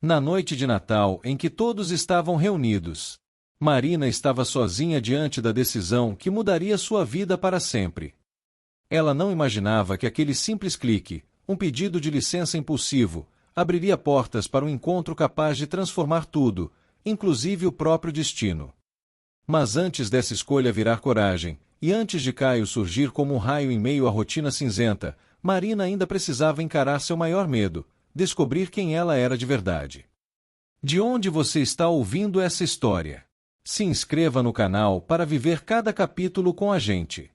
Na noite de Natal em que todos estavam reunidos, Marina estava sozinha diante da decisão que mudaria sua vida para sempre. Ela não imaginava que aquele simples clique, um pedido de licença impulsivo, abriria portas para um encontro capaz de transformar tudo, inclusive o próprio destino. Mas antes dessa escolha virar coragem, e antes de Caio surgir como um raio em meio à rotina cinzenta, Marina ainda precisava encarar seu maior medo, descobrir quem ela era de verdade. De onde você está ouvindo essa história? Se inscreva no canal para viver cada capítulo com a gente.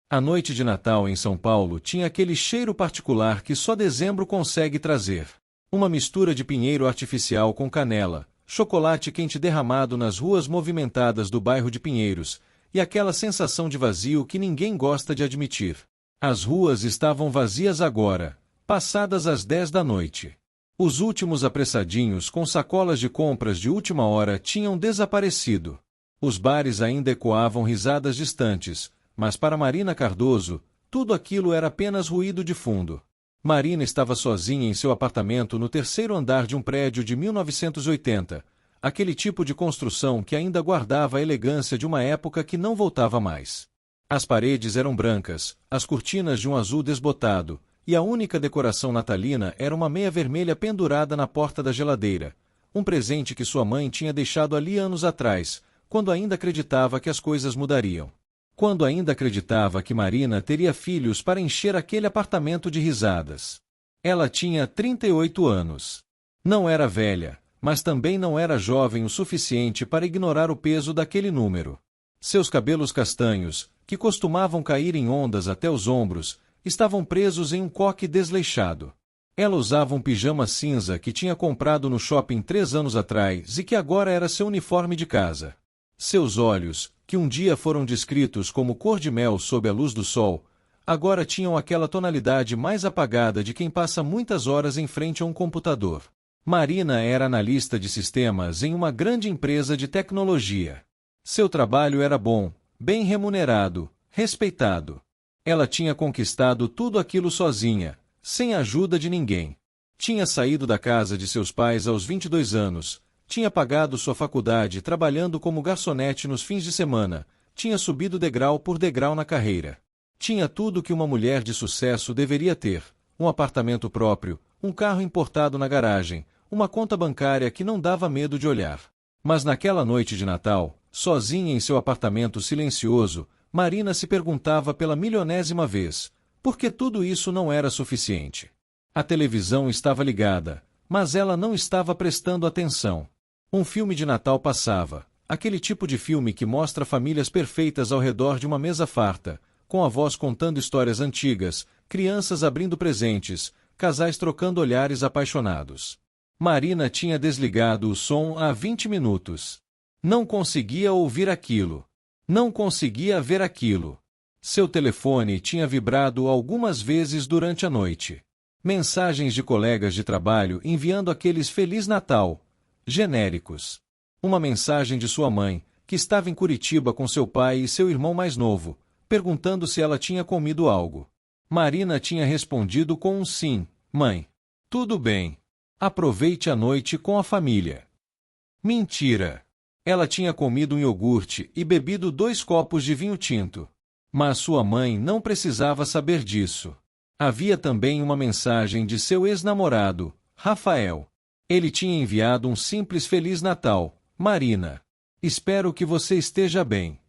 A noite de Natal em São Paulo tinha aquele cheiro particular que só dezembro consegue trazer. Uma mistura de pinheiro artificial com canela, chocolate quente derramado nas ruas movimentadas do bairro de Pinheiros, e aquela sensação de vazio que ninguém gosta de admitir. As ruas estavam vazias agora, passadas as 10 da noite. Os últimos apressadinhos com sacolas de compras de última hora tinham desaparecido. Os bares ainda ecoavam risadas distantes, mas para Marina Cardoso, tudo aquilo era apenas ruído de fundo. Marina estava sozinha em seu apartamento no terceiro andar de um prédio de 1980, aquele tipo de construção que ainda guardava a elegância de uma época que não voltava mais. As paredes eram brancas, as cortinas de um azul desbotado, e a única decoração natalina era uma meia vermelha pendurada na porta da geladeira, um presente que sua mãe tinha deixado ali anos atrás, quando ainda acreditava que as coisas mudariam. Quando ainda acreditava que Marina teria filhos para encher aquele apartamento de risadas. Ela tinha 38 anos. Não era velha, mas também não era jovem o suficiente para ignorar o peso daquele número. Seus cabelos castanhos, que costumavam cair em ondas até os ombros, estavam presos em um coque desleixado. Ela usava um pijama cinza que tinha comprado no shopping 3 anos atrás e que agora era seu uniforme de casa. Seus olhos, que um dia foram descritos como cor de mel sob a luz do sol, agora tinham aquela tonalidade mais apagada de quem passa muitas horas em frente a um computador. Marina era analista de sistemas em uma grande empresa de tecnologia. Seu trabalho era bom, bem remunerado, respeitado. Ela tinha conquistado tudo aquilo sozinha, sem a ajuda de ninguém. Tinha saído da casa de seus pais aos 22 anos, tinha pagado sua faculdade trabalhando como garçonete nos fins de semana, tinha subido degrau por degrau na carreira. Tinha tudo que uma mulher de sucesso deveria ter: um apartamento próprio, um carro importado na garagem, uma conta bancária que não dava medo de olhar. Mas naquela noite de Natal, sozinha em seu apartamento silencioso, Marina se perguntava pela milionésima vez, por que tudo isso não era suficiente. A televisão estava ligada, mas ela não estava prestando atenção. Um filme de Natal passava, aquele tipo de filme que mostra famílias perfeitas ao redor de uma mesa farta, com avós contando histórias antigas, crianças abrindo presentes, casais trocando olhares apaixonados. Marina tinha desligado o som há 20 minutos. Não conseguia ouvir aquilo. Não conseguia ver aquilo. Seu telefone tinha vibrado algumas vezes durante a noite. Mensagens de colegas de trabalho enviando aqueles Feliz Natal genéricos. Uma mensagem de sua mãe, que estava em Curitiba com seu pai e seu irmão mais novo, perguntando se ela tinha comido algo. Marina tinha respondido com um sim: mãe, tudo bem. Aproveite a noite com a família. Mentira! Ela tinha comido um iogurte e bebido 2 copos de vinho tinto. Mas sua mãe não precisava saber disso. Havia também uma mensagem de seu ex-namorado, Rafael. Ele tinha enviado um simples Feliz Natal, Marina. Espero que você esteja bem.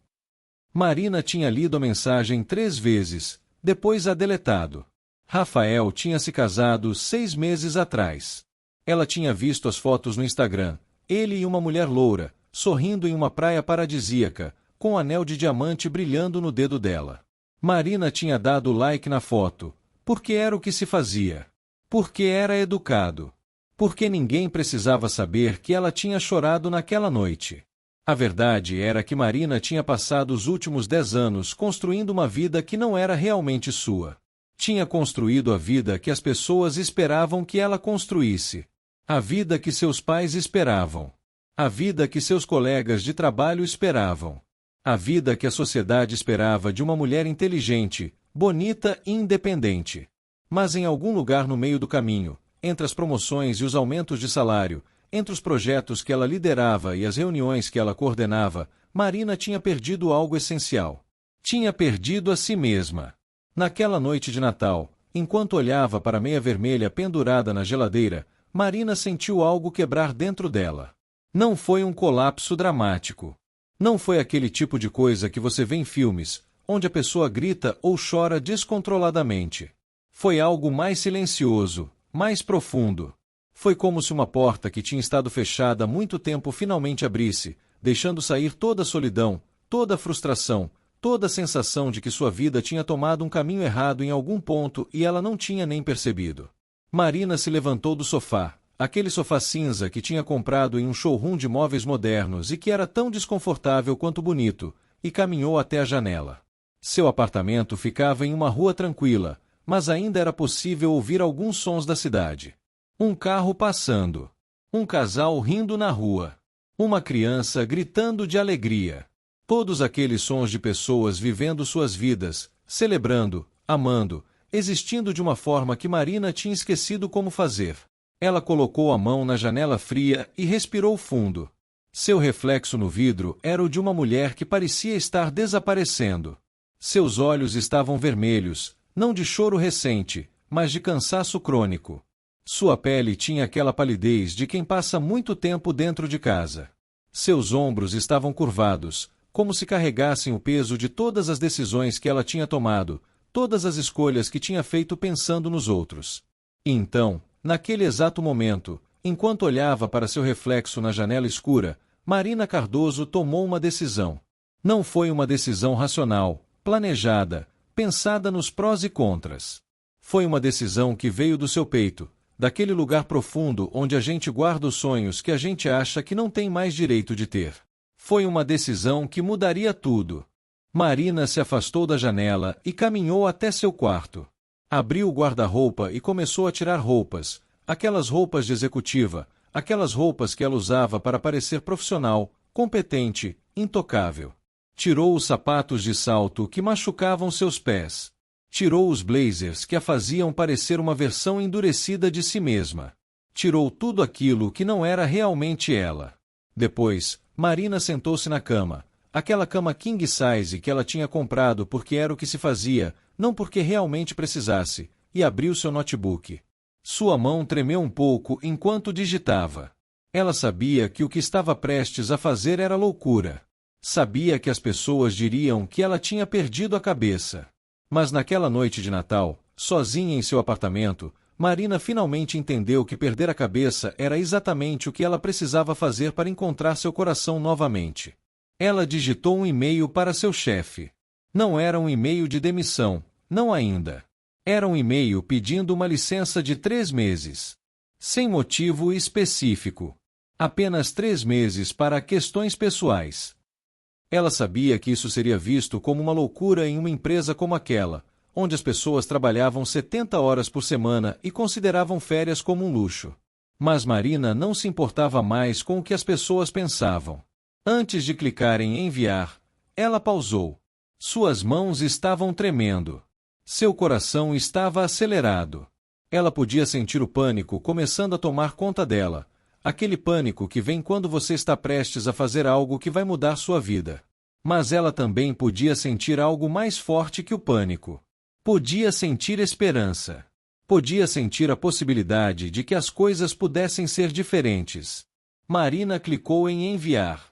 Marina tinha lido a mensagem 3 vezes, depois a deletado. Rafael tinha se casado 6 meses atrás. Ela tinha visto as fotos no Instagram, ele e uma mulher loura, sorrindo em uma praia paradisíaca, com um anel de diamante brilhando no dedo dela. Marina tinha dado like na foto, porque era o que se fazia. Porque era educado. Porque ninguém precisava saber que ela tinha chorado naquela noite. A verdade era que Marina tinha passado os últimos 10 anos construindo uma vida que não era realmente sua. Tinha construído a vida que as pessoas esperavam que ela construísse. A vida que seus pais esperavam. A vida que seus colegas de trabalho esperavam. A vida que a sociedade esperava de uma mulher inteligente, bonita e independente. Mas em algum lugar no meio do caminho, entre as promoções e os aumentos de salário, entre os projetos que ela liderava e as reuniões que ela coordenava, Marina tinha perdido algo essencial. Tinha perdido a si mesma. Naquela noite de Natal, enquanto olhava para a meia vermelha pendurada na geladeira, Marina sentiu algo quebrar dentro dela. Não foi um colapso dramático. Não foi aquele tipo de coisa que você vê em filmes, onde a pessoa grita ou chora descontroladamente. Foi algo mais silencioso, mais profundo. Foi como se uma porta que tinha estado fechada há muito tempo finalmente abrisse, deixando sair toda a solidão, toda a frustração, toda a sensação de que sua vida tinha tomado um caminho errado em algum ponto e ela não tinha nem percebido. Marina se levantou do sofá, aquele sofá cinza que tinha comprado em um showroom de móveis modernos e que era tão desconfortável quanto bonito, e caminhou até a janela. Seu apartamento ficava em uma rua tranquila, mas ainda era possível ouvir alguns sons da cidade. Um carro passando. Um casal rindo na rua. Uma criança gritando de alegria. Todos aqueles sons de pessoas vivendo suas vidas, celebrando, amando, existindo de uma forma que Marina tinha esquecido como fazer. Ela colocou a mão na janela fria e respirou fundo. Seu reflexo no vidro era o de uma mulher que parecia estar desaparecendo. Seus olhos estavam vermelhos, não de choro recente, mas de cansaço crônico. Sua pele tinha aquela palidez de quem passa muito tempo dentro de casa. Seus ombros estavam curvados, como se carregassem o peso de todas as decisões que ela tinha tomado, todas as escolhas que tinha feito pensando nos outros. E então, naquele exato momento, enquanto olhava para seu reflexo na janela escura, Marina Cardoso tomou uma decisão. Não foi uma decisão racional, planejada, pensada nos prós e contras. Foi uma decisão que veio do seu peito, daquele lugar profundo onde a gente guarda os sonhos que a gente acha que não tem mais direito de ter. Foi uma decisão que mudaria tudo. Marina se afastou da janela e caminhou até seu quarto. Abriu o guarda-roupa e começou a tirar roupas, aquelas roupas de executiva, aquelas roupas que ela usava para parecer profissional, competente, intocável. Tirou os sapatos de salto que machucavam seus pés. Tirou os blazers que a faziam parecer uma versão endurecida de si mesma. Tirou tudo aquilo que não era realmente ela. Depois, Marina sentou-se na cama, aquela cama king size que ela tinha comprado porque era o que se fazia, não porque realmente precisasse, e abriu seu notebook. Sua mão tremeu um pouco enquanto digitava. Ela sabia que o que estava prestes a fazer era loucura. Sabia que as pessoas diriam que ela tinha perdido a cabeça. Mas naquela noite de Natal, sozinha em seu apartamento, Marina finalmente entendeu que perder a cabeça era exatamente o que ela precisava fazer para encontrar seu coração novamente. Ela digitou um e-mail para seu chefe. Não era um e-mail de demissão, não ainda. Era um e-mail pedindo uma licença de 3 meses. Sem motivo específico. Apenas 3 meses para questões pessoais. Ela sabia que isso seria visto como uma loucura em uma empresa como aquela, onde as pessoas trabalhavam 70 horas por semana e consideravam férias como um luxo. Mas Marina não se importava mais com o que as pessoas pensavam. Antes de clicar em enviar, ela pausou. Suas mãos estavam tremendo. Seu coração estava acelerado. Ela podia sentir o pânico começando a tomar conta dela. Aquele pânico que vem quando você está prestes a fazer algo que vai mudar sua vida. Mas ela também podia sentir algo mais forte que o pânico. Podia sentir esperança. Podia sentir a possibilidade de que as coisas pudessem ser diferentes. Marina clicou em enviar.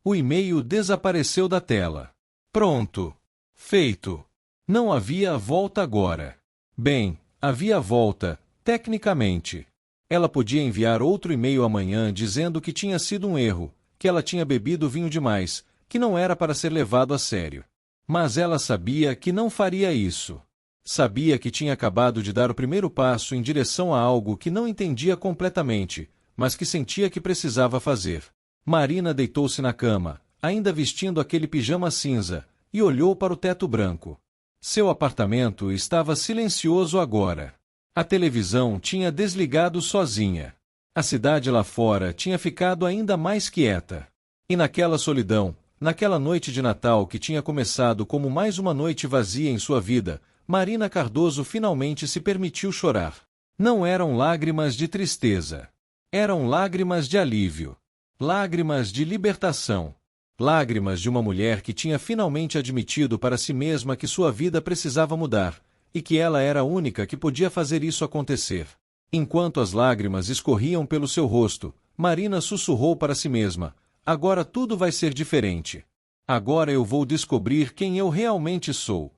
O e-mail desapareceu da tela. Pronto. Feito. Não havia volta agora. Bem, havia volta, tecnicamente. Ela podia enviar outro e-mail amanhã dizendo que tinha sido um erro, que ela tinha bebido vinho demais, que não era para ser levado a sério. Mas ela sabia que não faria isso. Sabia que tinha acabado de dar o primeiro passo em direção a algo que não entendia completamente, mas que sentia que precisava fazer. Marina deitou-se na cama, ainda vestindo aquele pijama cinza, e olhou para o teto branco. Seu apartamento estava silencioso agora. A televisão tinha desligado sozinha. A cidade lá fora tinha ficado ainda mais quieta. E naquela solidão, naquela noite de Natal que tinha começado como mais uma noite vazia em sua vida, Marina Cardoso finalmente se permitiu chorar. Não eram lágrimas de tristeza. Eram lágrimas de alívio. Lágrimas de libertação. Lágrimas de uma mulher que tinha finalmente admitido para si mesma que sua vida precisava mudar, e que ela era a única que podia fazer isso acontecer. Enquanto as lágrimas escorriam pelo seu rosto, Marina sussurrou para si mesma: agora tudo vai ser diferente. Agora eu vou descobrir quem eu realmente sou.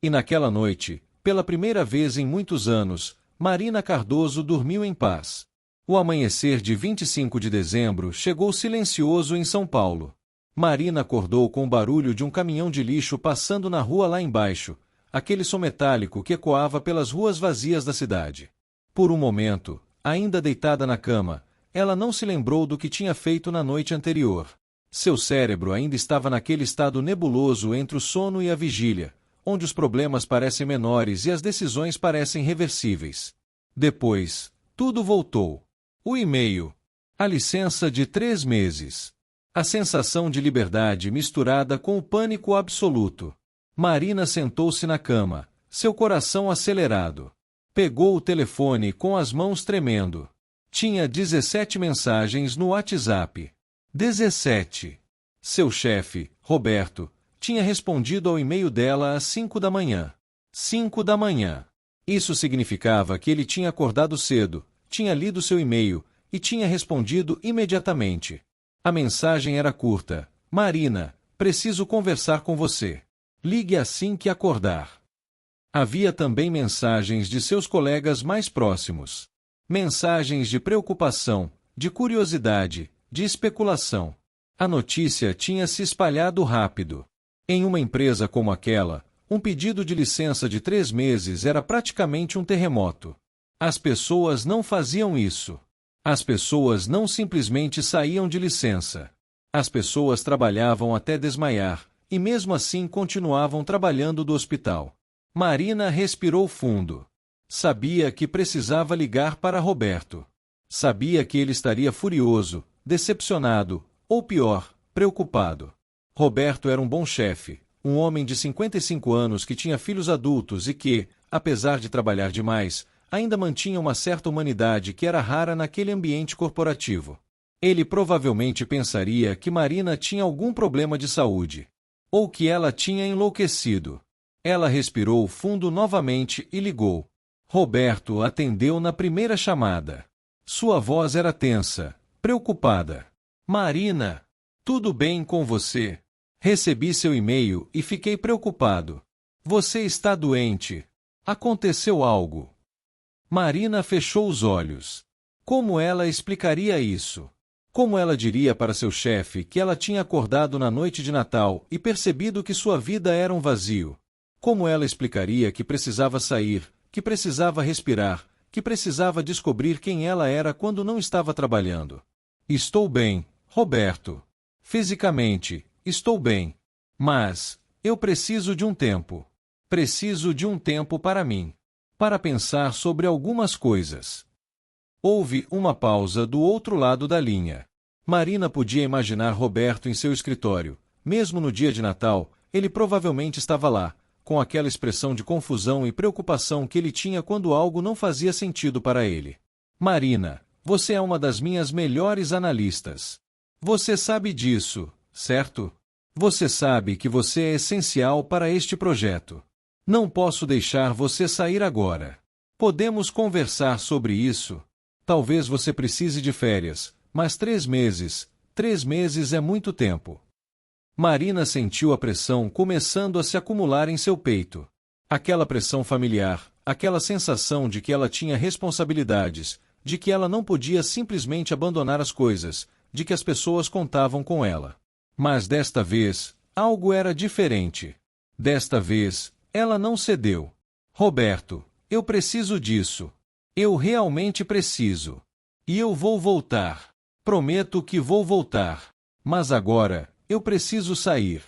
E naquela noite, pela primeira vez em muitos anos, Marina Cardoso dormiu em paz. O amanhecer de 25 de dezembro chegou silencioso em São Paulo. Marina acordou com o barulho de um caminhão de lixo passando na rua lá embaixo, aquele som metálico que ecoava pelas ruas vazias da cidade. Por um momento, ainda deitada na cama, ela não se lembrou do que tinha feito na noite anterior. Seu cérebro ainda estava naquele estado nebuloso entre o sono e a vigília, onde os problemas parecem menores e as decisões parecem reversíveis. Depois, tudo voltou. O e-mail. A licença de 3 meses. A sensação de liberdade misturada com o pânico absoluto. Marina sentou-se na cama, seu coração acelerado. Pegou o telefone com as mãos tremendo. Tinha 17 mensagens no WhatsApp. 17. Seu chefe, Roberto, tinha respondido ao e-mail dela às 5 da manhã. 5 da manhã. Isso significava que ele tinha acordado cedo, tinha lido seu e-mail e tinha respondido imediatamente. A mensagem era curta: Marina, preciso conversar com você. Ligue assim que acordar. Havia também mensagens de seus colegas mais próximos. Mensagens de preocupação, de curiosidade, de especulação. A notícia tinha se espalhado rápido. Em uma empresa como aquela, um pedido de licença de 3 meses era praticamente um terremoto. As pessoas não faziam isso. As pessoas não simplesmente saíam de licença. As pessoas trabalhavam até desmaiar, e mesmo assim continuavam trabalhando do hospital. Marina respirou fundo. Sabia que precisava ligar para Roberto. Sabia que ele estaria furioso, decepcionado, ou pior, preocupado. Roberto era um bom chefe, um homem de 55 anos que tinha filhos adultos e que, apesar de trabalhar demais, ainda mantinha uma certa humanidade que era rara naquele ambiente corporativo. Ele provavelmente pensaria que Marina tinha algum problema de saúde. Ou que ela tinha enlouquecido. Ela respirou fundo novamente e ligou. Roberto atendeu na primeira chamada. Sua voz era tensa, preocupada. Marina, tudo bem com você? Recebi seu e-mail e fiquei preocupado. Você está doente. Aconteceu algo. Marina fechou os olhos. Como ela explicaria isso? Como ela diria para seu chefe que ela tinha acordado na noite de Natal e percebido que sua vida era um vazio? Como ela explicaria que precisava sair, que precisava respirar, que precisava descobrir quem ela era quando não estava trabalhando? Estou bem, Roberto. Fisicamente, estou bem. Mas, eu preciso de um tempo. Preciso de um tempo para mim. Para pensar sobre algumas coisas. Houve uma pausa do outro lado da linha. Marina podia imaginar Roberto em seu escritório. Mesmo no dia de Natal, ele provavelmente estava lá, com aquela expressão de confusão e preocupação que ele tinha quando algo não fazia sentido para ele. Marina, você é uma das minhas melhores analistas. Você sabe disso, certo? Você sabe que você é essencial para este projeto. Não posso deixar você sair agora. Podemos conversar sobre isso? Talvez você precise de férias, mas 3 meses é muito tempo. Marina sentiu a pressão começando a se acumular em seu peito. Aquela pressão familiar, aquela sensação de que ela tinha responsabilidades, de que ela não podia simplesmente abandonar as coisas, de que as pessoas contavam com ela. Mas desta vez, algo era diferente. Desta vez, ela não cedeu. Roberto, eu preciso disso. Eu realmente preciso. E eu vou voltar. Prometo que vou voltar. Mas agora, eu preciso sair.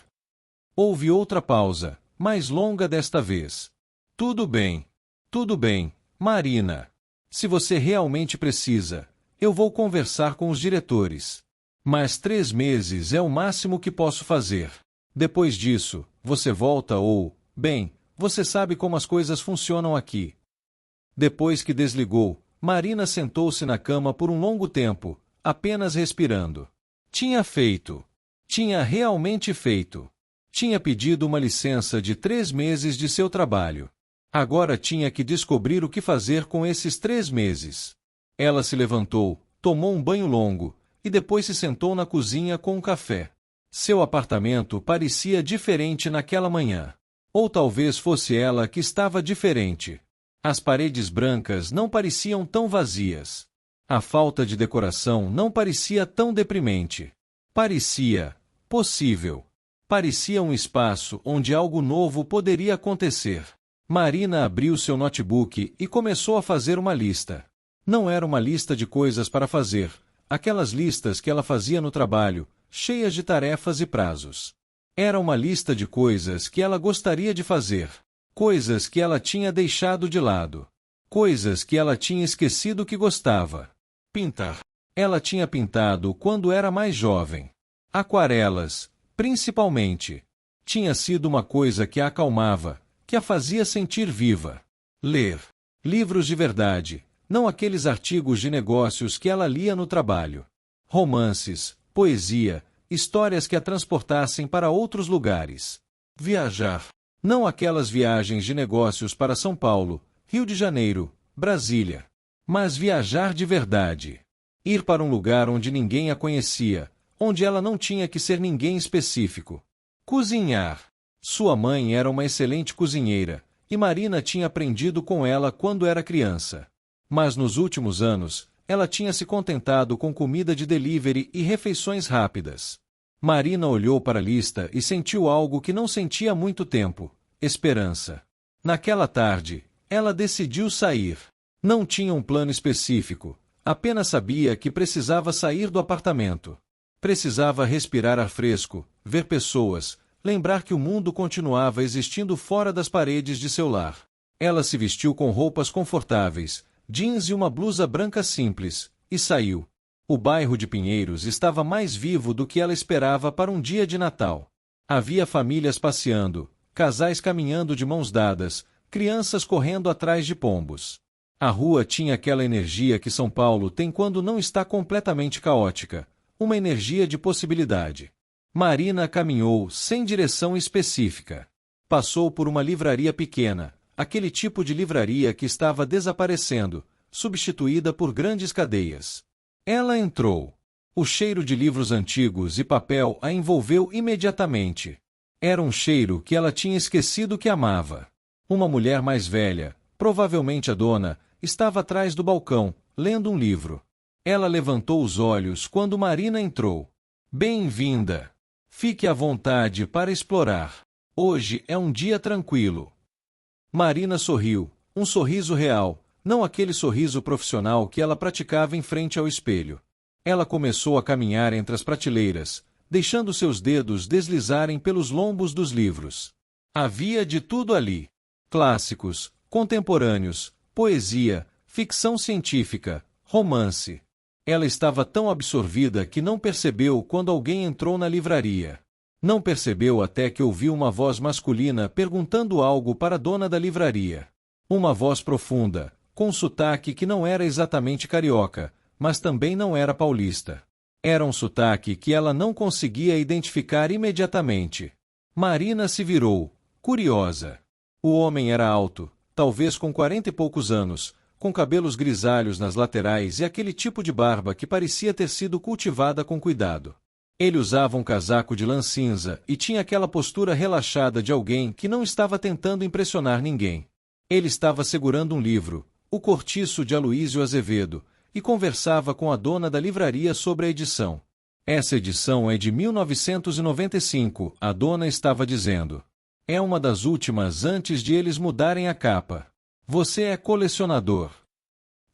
Houve outra pausa, mais longa desta vez. Tudo bem, Marina. Se você realmente precisa, eu vou conversar com os diretores. Mas 3 meses é o máximo que posso fazer. Depois disso, você volta ou, bem, você sabe como as coisas funcionam aqui. Depois que desligou, Marina sentou-se na cama por um longo tempo, apenas respirando. Tinha feito. Tinha realmente feito. Tinha pedido uma licença de 3 meses de seu trabalho. Agora tinha que descobrir o que fazer com esses 3 meses. Ela se levantou, tomou um banho longo, e depois se sentou na cozinha com um café. Seu apartamento parecia diferente naquela manhã. Ou talvez fosse ela que estava diferente. As paredes brancas não pareciam tão vazias. A falta de decoração não parecia tão deprimente. Parecia possível. Parecia um espaço onde algo novo poderia acontecer. Marina abriu seu notebook e começou a fazer uma lista. Não era uma lista de coisas para fazer, aquelas listas que ela fazia no trabalho, cheias de tarefas e prazos. Era uma lista de coisas que ela gostaria de fazer, coisas que ela tinha deixado de lado, coisas que ela tinha esquecido que gostava. Pintar. Ela tinha pintado quando era mais jovem. Aquarelas, principalmente. Tinha sido uma coisa que a acalmava, que a fazia sentir viva. Ler. Livros de verdade, não aqueles artigos de negócios que ela lia no trabalho. Romances, poesia, histórias que a transportassem para outros lugares. Viajar. Não aquelas viagens de negócios para São Paulo, Rio de Janeiro, Brasília. Mas viajar de verdade. Ir para um lugar onde ninguém a conhecia, onde ela não tinha que ser ninguém específico. Cozinhar. Sua mãe era uma excelente cozinheira, e Marina tinha aprendido com ela quando era criança. Mas nos últimos anos, ela tinha se contentado com comida de delivery e refeições rápidas. Marina olhou para a lista e sentiu algo que não sentia há muito tempo: esperança. Naquela tarde, ela decidiu sair. Não tinha um plano específico, apenas sabia que precisava sair do apartamento. Precisava respirar ar fresco, ver pessoas, lembrar que o mundo continuava existindo fora das paredes de seu lar. Ela se vestiu com roupas confortáveis, jeans e uma blusa branca simples, e saiu. O bairro de Pinheiros estava mais vivo do que ela esperava para um dia de Natal. Havia famílias passeando, casais caminhando de mãos dadas, crianças correndo atrás de pombos. A rua tinha aquela energia que São Paulo tem quando não está completamente caótica, uma energia de possibilidade. Marina caminhou sem direção específica. Passou por uma livraria pequena, aquele tipo de livraria que estava desaparecendo, substituída por grandes cadeias. Ela entrou. O cheiro de livros antigos e papel a envolveu imediatamente. Era um cheiro que ela tinha esquecido que amava. Uma mulher mais velha, provavelmente a dona, estava atrás do balcão, lendo um livro. Ela levantou os olhos quando Marina entrou. Bem-vinda! Fique à vontade para explorar. Hoje é um dia tranquilo. Marina sorriu, um sorriso real, não aquele sorriso profissional que ela praticava em frente ao espelho. Ela começou a caminhar entre as prateleiras, deixando seus dedos deslizarem pelos lombos dos livros. Havia de tudo ali. Clássicos, contemporâneos, poesia, ficção científica, romance. Ela estava tão absorvida que não percebeu quando alguém entrou na livraria. Não percebeu até que ouviu uma voz masculina perguntando algo para a dona da livraria. Uma voz profunda, com um sotaque que não era exatamente carioca, mas também não era paulista. Era um sotaque que ela não conseguia identificar imediatamente. Marina se virou, curiosa. O homem era alto, talvez com 40 e poucos anos, com cabelos grisalhos nas laterais e aquele tipo de barba que parecia ter sido cultivada com cuidado. Ele usava um casaco de lã cinza e tinha aquela postura relaxada de alguém que não estava tentando impressionar ninguém. Ele estava segurando um livro, O Cortiço de Aloísio Azevedo, e conversava com a dona da livraria sobre a edição. Essa edição é de 1995, a dona estava dizendo. É uma das últimas antes de eles mudarem a capa. Você é colecionador?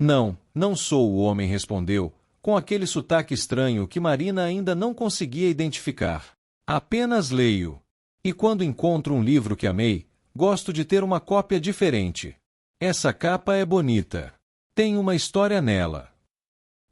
Não, não sou, o homem respondeu, com aquele sotaque estranho que Marina ainda não conseguia identificar. Apenas leio. E quando encontro um livro que amei, gosto de ter uma cópia diferente. Essa capa é bonita. Tem uma história nela.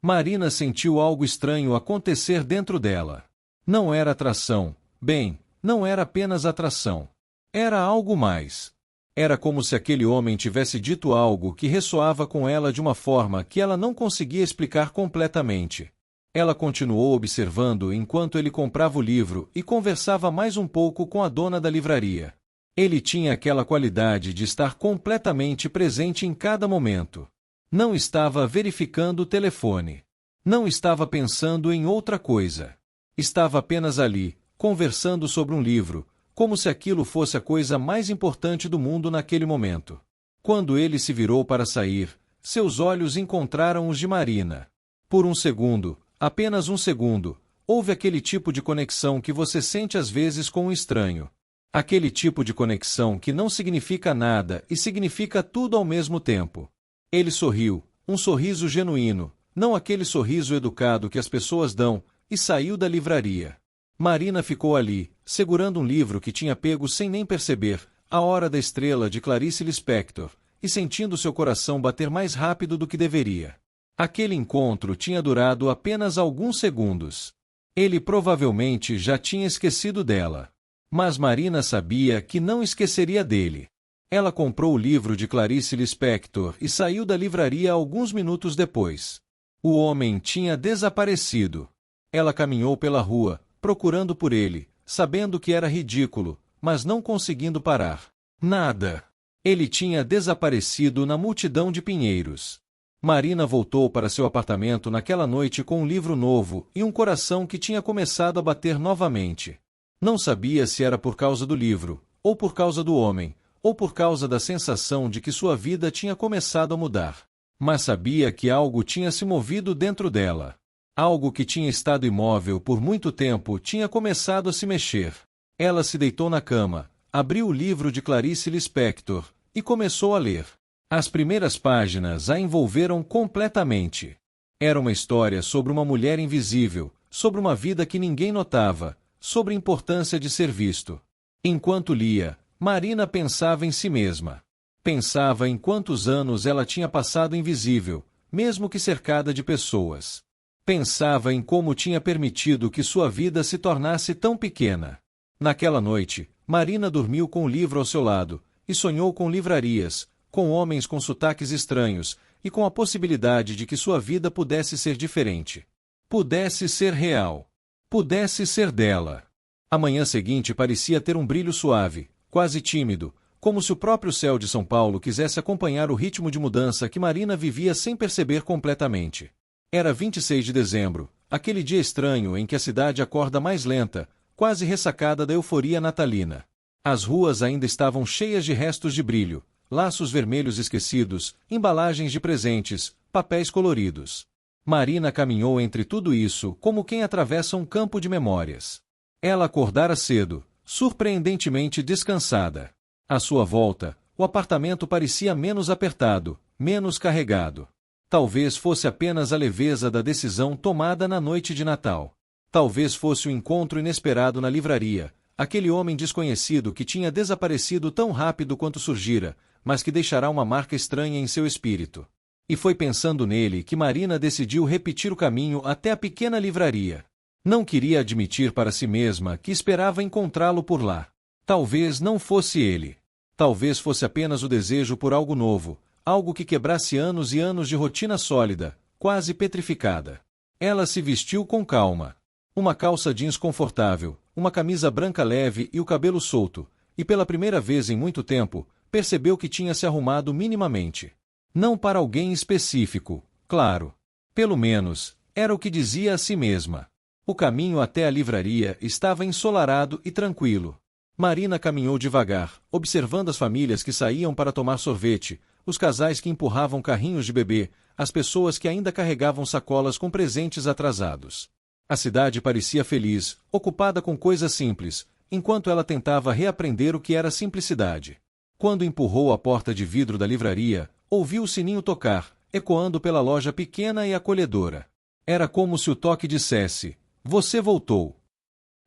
Marina sentiu algo estranho acontecer dentro dela. Não era atração. Bem, não era apenas atração. Era algo mais. Era como se aquele homem tivesse dito algo que ressoava com ela de uma forma que ela não conseguia explicar completamente. Ela continuou observando enquanto ele comprava o livro e conversava mais um pouco com a dona da livraria. Ele tinha aquela qualidade de estar completamente presente em cada momento. Não estava verificando o telefone. Não estava pensando em outra coisa. Estava apenas ali, conversando sobre um livro, como se aquilo fosse a coisa mais importante do mundo naquele momento. Quando ele se virou para sair, seus olhos encontraram os de Marina. Por um segundo, apenas um segundo, houve aquele tipo de conexão que você sente às vezes com um estranho. Aquele tipo de conexão que não significa nada e significa tudo ao mesmo tempo. Ele sorriu, um sorriso genuíno, não aquele sorriso educado que as pessoas dão, e saiu da livraria. Marina ficou ali, segurando um livro que tinha pego sem nem perceber, A Hora da Estrela de Clarice Lispector, e sentindo seu coração bater mais rápido do que deveria. Aquele encontro tinha durado apenas alguns segundos. Ele provavelmente já tinha esquecido dela. Mas Marina sabia que não esqueceria dele. Ela comprou o livro de Clarice Lispector e saiu da livraria alguns minutos depois. O homem tinha desaparecido. Ela caminhou pela rua, procurando por ele, sabendo que era ridículo, mas não conseguindo parar. Nada. Ele tinha desaparecido na multidão de pinheiros. Marina voltou para seu apartamento naquela noite com um livro novo e um coração que tinha começado a bater novamente. Não sabia se era por causa do livro, ou por causa do homem, ou por causa da sensação de que sua vida tinha começado a mudar. Mas sabia que algo tinha se movido dentro dela. Algo que tinha estado imóvel por muito tempo tinha começado a se mexer. Ela se deitou na cama, abriu o livro de Clarice Lispector e começou a ler. As primeiras páginas a envolveram completamente. Era uma história sobre uma mulher invisível, sobre uma vida que ninguém notava, sobre a importância de ser visto. Enquanto lia, Marina pensava em si mesma. Pensava em quantos anos ela tinha passado invisível, mesmo que cercada de pessoas. Pensava em como tinha permitido que sua vida se tornasse tão pequena. Naquela noite, Marina dormiu com o livro ao seu lado, e sonhou com livrarias, com homens com sotaques estranhos, e com a possibilidade de que sua vida pudesse ser diferente. Pudesse ser real. Pudesse ser dela. A manhã seguinte parecia ter um brilho suave, quase tímido, como se o próprio céu de São Paulo quisesse acompanhar o ritmo de mudança que Marina vivia sem perceber completamente. Era 26 de dezembro, aquele dia estranho em que a cidade acorda mais lenta, quase ressacada da euforia natalina. As ruas ainda estavam cheias de restos de brilho, laços vermelhos esquecidos, embalagens de presentes, papéis coloridos. Marina caminhou entre tudo isso como quem atravessa um campo de memórias. Ela acordara cedo, surpreendentemente descansada. À sua volta, o apartamento parecia menos apertado, menos carregado. Talvez fosse apenas a leveza da decisão tomada na noite de Natal. Talvez fosse o encontro inesperado na livraria, aquele homem desconhecido que tinha desaparecido tão rápido quanto surgira, mas que deixará uma marca estranha em seu espírito. E foi pensando nele que Marina decidiu repetir o caminho até a pequena livraria. Não queria admitir para si mesma que esperava encontrá-lo por lá. Talvez não fosse ele. Talvez fosse apenas o desejo por algo novo, algo que quebrasse anos e anos de rotina sólida, quase petrificada. Ela se vestiu com calma. Uma calça jeans confortável, uma camisa branca leve e o cabelo solto, e pela primeira vez em muito tempo, percebeu que tinha se arrumado minimamente. Não para alguém específico, claro. Pelo menos, era o que dizia a si mesma. O caminho até a livraria estava ensolarado e tranquilo. Marina caminhou devagar, observando as famílias que saíam para tomar sorvete, os casais que empurravam carrinhos de bebê, as pessoas que ainda carregavam sacolas com presentes atrasados. A cidade parecia feliz, ocupada com coisas simples, enquanto ela tentava reaprender o que era simplicidade. Quando empurrou a porta de vidro da livraria, ouviu o sininho tocar, ecoando pela loja pequena e acolhedora. Era como se o toque dissesse: "Você voltou."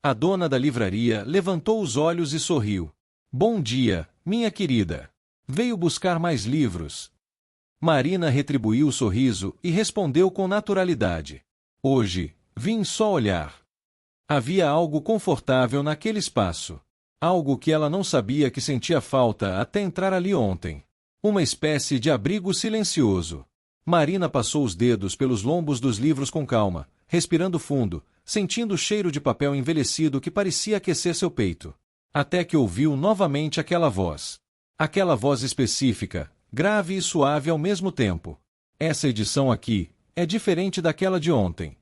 A dona da livraria levantou os olhos e sorriu. "Bom dia, minha querida. Veio buscar mais livros?" Marina retribuiu o sorriso e respondeu com naturalidade: "Hoje, vim só olhar." Havia algo confortável naquele espaço. Algo que ela não sabia que sentia falta até entrar ali ontem. Uma espécie de abrigo silencioso. Marina passou os dedos pelos lombos dos livros com calma, respirando fundo, sentindo o cheiro de papel envelhecido que parecia aquecer seu peito. Até que ouviu novamente aquela voz. Aquela voz específica, grave e suave ao mesmo tempo. Essa edição aqui é diferente daquela de ontem.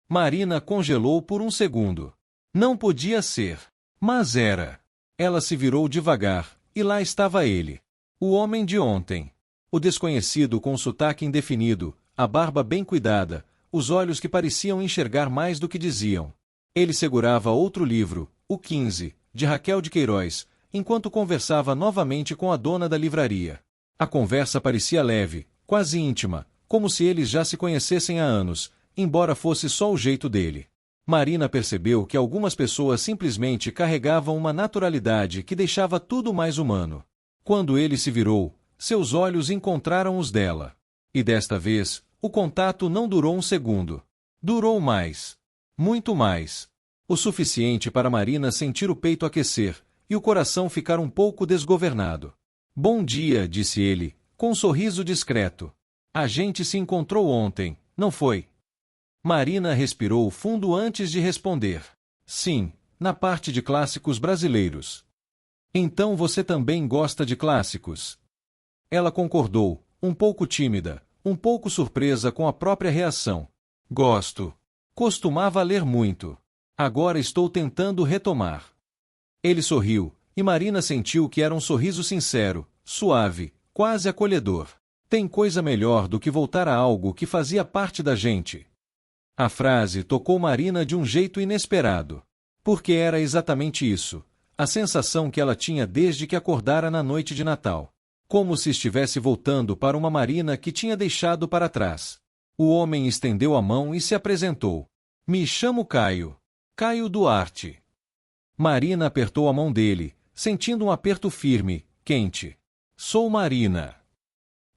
Marina congelou por um segundo. Não podia ser. Mas era. Ela se virou devagar, e lá estava ele. O homem de ontem. O desconhecido com sotaque indefinido, a barba bem cuidada, os olhos que pareciam enxergar mais do que diziam. Ele segurava outro livro, o 15, de Raquel de Queiroz, enquanto conversava novamente com a dona da livraria. A conversa parecia leve, quase íntima, como se eles já se conhecessem há anos, embora fosse só o jeito dele. Marina percebeu que algumas pessoas simplesmente carregavam uma naturalidade que deixava tudo mais humano. Quando ele se virou, seus olhos encontraram os dela. E desta vez, o contato não durou um segundo. Durou mais. Muito mais. O suficiente para Marina sentir o peito aquecer, e o coração ficar um pouco desgovernado. Bom dia, disse ele, com um sorriso discreto. A gente se encontrou ontem, não foi? Marina respirou fundo antes de responder. Sim, na parte de clássicos brasileiros. Então você também gosta de clássicos? Ela concordou, um pouco tímida, um pouco surpresa com a própria reação. Gosto. Costumava ler muito. Agora estou tentando retomar. Ele sorriu, e Marina sentiu que era um sorriso sincero, suave, quase acolhedor. Tem coisa melhor do que voltar a algo que fazia parte da gente. A frase tocou Marina de um jeito inesperado. Porque era exatamente isso, a sensação que ela tinha desde que acordara na noite de Natal. Como se estivesse voltando para uma Marina que tinha deixado para trás. O homem estendeu a mão e se apresentou. Me chamo Caio. Caio Duarte. Marina apertou a mão dele, sentindo um aperto firme, quente. Sou Marina.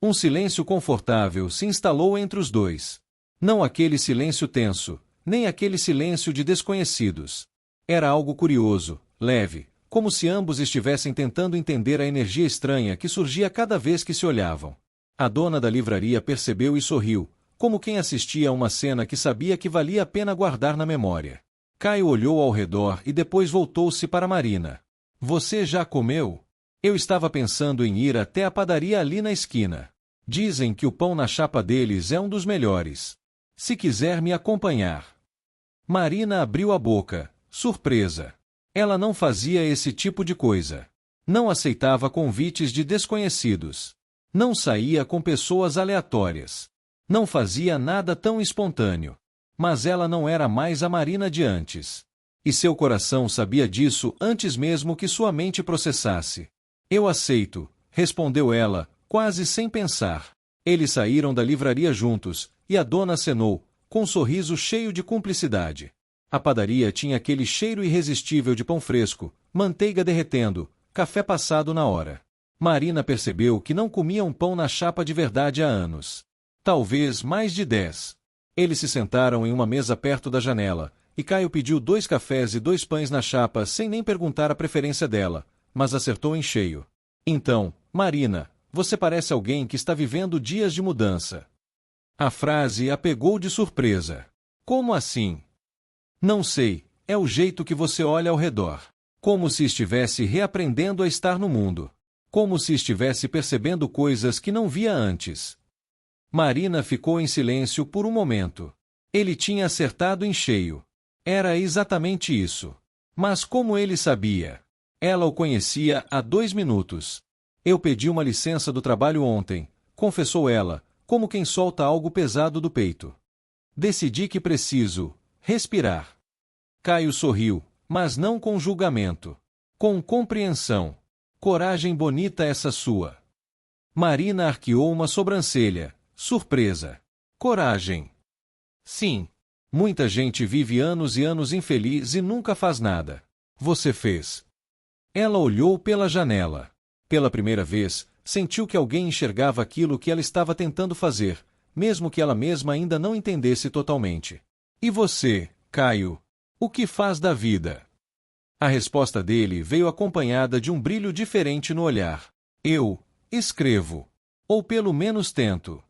Um silêncio confortável se instalou entre os dois. Não aquele silêncio tenso, nem aquele silêncio de desconhecidos. Era algo curioso, leve, como se ambos estivessem tentando entender a energia estranha que surgia cada vez que se olhavam. A dona da livraria percebeu e sorriu, como quem assistia a uma cena que sabia que valia a pena guardar na memória. Caio olhou ao redor e depois voltou-se para Marina. Você já comeu? Eu estava pensando em ir até a padaria ali na esquina. Dizem que o pão na chapa deles é um dos melhores. Se quiser me acompanhar. Marina abriu a boca, surpresa. Ela não fazia esse tipo de coisa. Não aceitava convites de desconhecidos. Não saía com pessoas aleatórias. Não fazia nada tão espontâneo. Mas ela não era mais a Marina de antes. E seu coração sabia disso antes mesmo que sua mente processasse. Eu aceito, respondeu ela, quase sem pensar. Eles saíram da livraria juntos, e a dona acenou, com um sorriso cheio de cumplicidade. A padaria tinha aquele cheiro irresistível de pão fresco, manteiga derretendo, café passado na hora. Marina percebeu que não comia um pão na chapa de verdade há anos. Talvez mais de 10. Eles se sentaram em uma mesa perto da janela, e Caio pediu 2 cafés e 2 pães na chapa sem nem perguntar a preferência dela, mas acertou em cheio. Então, Marina, você parece alguém que está vivendo dias de mudança. A frase a pegou de surpresa. Como assim? Não sei, é o jeito que você olha ao redor. Como se estivesse reaprendendo a estar no mundo. Como se estivesse percebendo coisas que não via antes. Marina ficou em silêncio por um momento. Ele tinha acertado em cheio. Era exatamente isso. Mas como ele sabia? Ela o conhecia há 2 minutos. Eu pedi uma licença do trabalho ontem, confessou ela, como quem solta algo pesado do peito. Decidi que preciso respirar. Caio sorriu, mas não com julgamento. Com compreensão. Coragem bonita essa sua. Marina arqueou uma sobrancelha. Surpresa. Coragem. Sim. Muita gente vive anos e anos infeliz e nunca faz nada. Você fez. Ela olhou pela janela. Pela primeira vez, sentiu que alguém enxergava aquilo que ela estava tentando fazer, mesmo que ela mesma ainda não entendesse totalmente. E você, Caio? O que faz da vida? A resposta dele veio acompanhada de um brilho diferente no olhar. Eu escrevo. Ou pelo menos tento.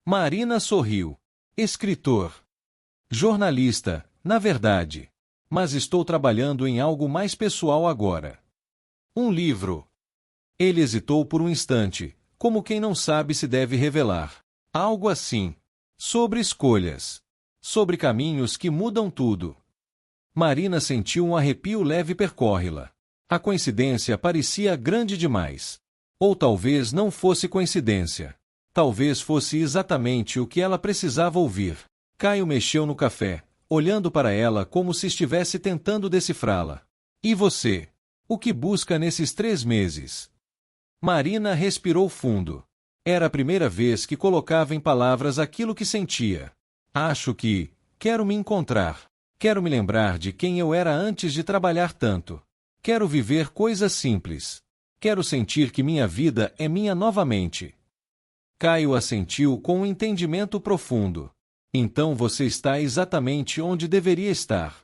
Marina sorriu. Escritor. Jornalista, na verdade. Mas estou trabalhando em algo mais pessoal agora. Um livro. Ele hesitou por um instante, como quem não sabe se deve revelar. Algo assim. Sobre escolhas. Sobre caminhos que mudam tudo. Marina sentiu um arrepio leve percorre-la. A coincidência parecia grande demais. Ou talvez não fosse coincidência. Talvez fosse exatamente o que ela precisava ouvir. Caio mexeu no café, olhando para ela como se estivesse tentando decifrá-la. E você? O que busca nesses 3 meses? Marina respirou fundo. Era a primeira vez que colocava em palavras aquilo que sentia. Acho que quero me encontrar. Quero me lembrar de quem eu era antes de trabalhar tanto. Quero viver coisas simples. Quero sentir que minha vida é minha novamente. Caio assentiu com um entendimento profundo. Então você está exatamente onde deveria estar.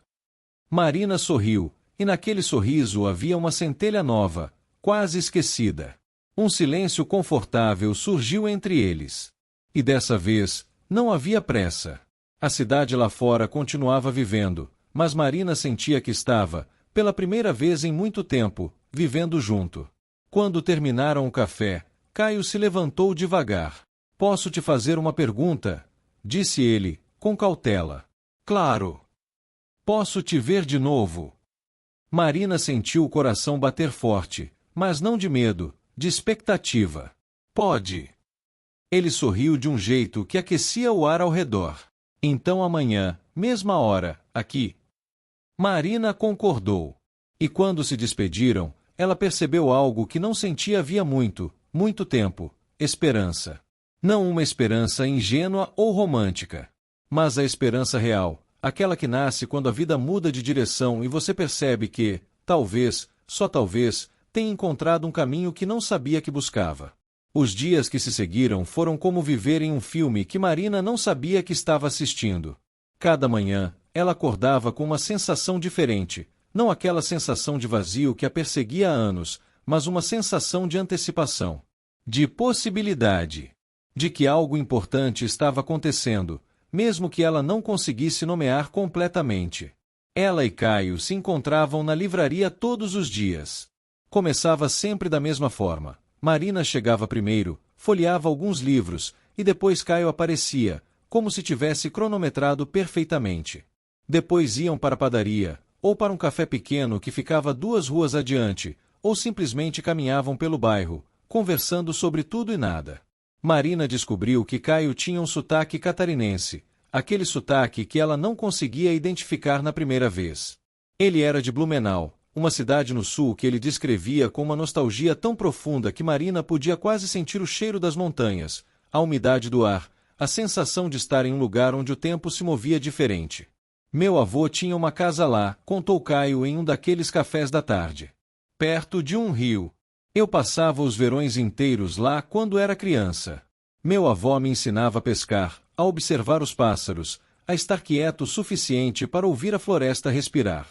Marina sorriu, e naquele sorriso havia uma centelha nova, quase esquecida. Um silêncio confortável surgiu entre eles. E dessa vez, não havia pressa. A cidade lá fora continuava vivendo, mas Marina sentia que estava, pela primeira vez em muito tempo, vivendo junto. Quando terminaram o café, Caio se levantou devagar. Posso te fazer uma pergunta? Disse ele, com cautela. Claro. Posso te ver de novo? Marina sentiu o coração bater forte, mas não de medo, de expectativa. Pode. Ele sorriu de um jeito que aquecia o ar ao redor. Então amanhã, mesma hora, aqui. Marina concordou. E quando se despediram, ela percebeu algo que não sentia havia muito tempo: esperança. Não uma esperança ingênua ou romântica, mas a esperança real, aquela que nasce quando a vida muda de direção e você percebe que, talvez, só talvez, tenha encontrado um caminho que não sabia que buscava. Os dias que se seguiram foram como viver em um filme que Marina não sabia que estava assistindo. Cada manhã, ela acordava com uma sensação diferente, não aquela sensação de vazio que a perseguia há anos, mas uma sensação de antecipação, de possibilidade, de que algo importante estava acontecendo, mesmo que ela não conseguisse nomear completamente. Ela e Caio se encontravam na livraria todos os dias. Começava sempre da mesma forma. Marina chegava primeiro, folheava alguns livros, e depois Caio aparecia, como se tivesse cronometrado perfeitamente. Depois iam para a padaria, ou para um café pequeno que ficava 2 ruas adiante, ou simplesmente caminhavam pelo bairro, conversando sobre tudo e nada. Marina descobriu que Caio tinha um sotaque catarinense, aquele sotaque que ela não conseguia identificar na primeira vez. Ele era de Blumenau, uma cidade no sul que ele descrevia com uma nostalgia tão profunda que Marina podia quase sentir o cheiro das montanhas, a umidade do ar, a sensação de estar em um lugar onde o tempo se movia diferente. Meu avô tinha uma casa lá, contou Caio em um daqueles cafés da tarde. Perto de um rio. Eu passava os verões inteiros lá quando era criança. Meu avô me ensinava a pescar, a observar os pássaros, a estar quieto o suficiente para ouvir a floresta respirar.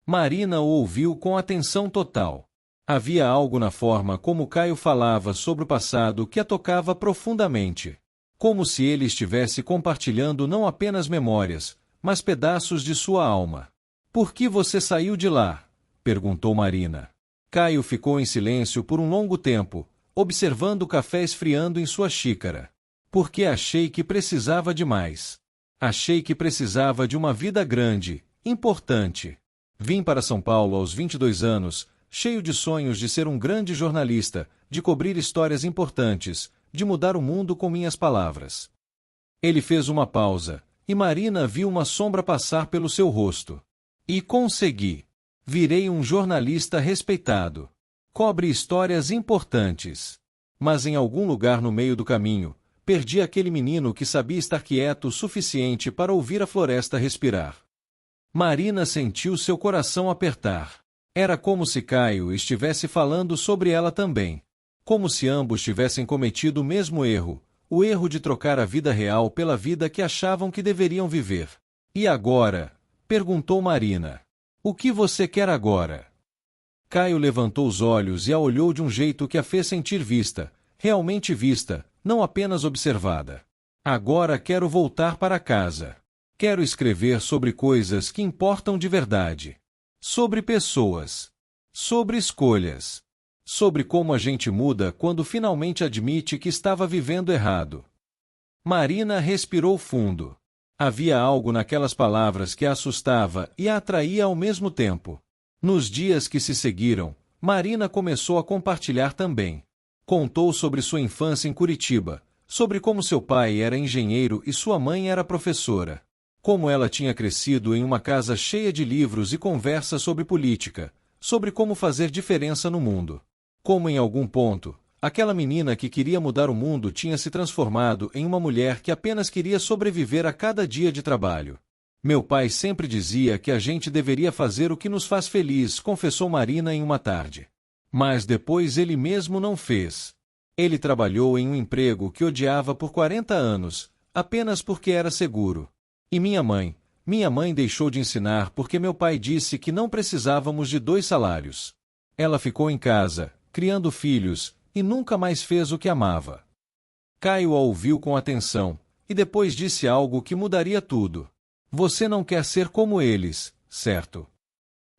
Marina o ouviu com atenção total. Havia algo na forma como Caio falava sobre o passado que a tocava profundamente. Como se ele estivesse compartilhando não apenas memórias, mas pedaços de sua alma. Por que você saiu de lá? Perguntou Marina. Caio ficou em silêncio por um longo tempo, observando o café esfriando em sua xícara. Porque achei que precisava de mais. Achei que precisava de uma vida grande, importante. Vim para São Paulo aos 22 anos, cheio de sonhos de ser um grande jornalista, de cobrir histórias importantes, de mudar o mundo com minhas palavras. Ele fez uma pausa, e Marina viu uma sombra passar pelo seu rosto. E consegui. Virei um jornalista respeitado. Cobre histórias importantes. Mas em algum lugar no meio do caminho, perdi aquele menino que sabia estar quieto o suficiente para ouvir a floresta respirar. Marina sentiu seu coração apertar. Era como se Caio estivesse falando sobre ela também. Como se ambos tivessem cometido o mesmo erro, o erro de trocar a vida real pela vida que achavam que deveriam viver. E agora? Perguntou Marina. O que você quer agora? Caio levantou os olhos e a olhou de um jeito que a fez sentir vista, realmente vista, não apenas observada. Agora quero voltar para casa. Quero escrever sobre coisas que importam de verdade. Sobre pessoas. Sobre escolhas. Sobre como a gente muda quando finalmente admite que estava vivendo errado. Marina respirou fundo. Havia algo naquelas palavras que a assustava e a atraía ao mesmo tempo. Nos dias que se seguiram, Marina começou a compartilhar também. Contou sobre sua infância em Curitiba, sobre como seu pai era engenheiro e sua mãe era professora. Como ela tinha crescido em uma casa cheia de livros e conversas sobre política, sobre como fazer diferença no mundo. Como em algum ponto, aquela menina que queria mudar o mundo tinha se transformado em uma mulher que apenas queria sobreviver a cada dia de trabalho. Meu pai sempre dizia que a gente deveria fazer o que nos faz feliz, confessou Marina em uma tarde. Mas depois ele mesmo não fez. Ele trabalhou em um emprego que odiava por 40 anos, apenas porque era seguro. E minha mãe deixou de ensinar porque meu pai disse que não precisávamos de 2 salários. Ela ficou em casa, criando filhos, e nunca mais fez o que amava. Caio a ouviu com atenção, e depois disse algo que mudaria tudo. Você não quer ser como eles, certo?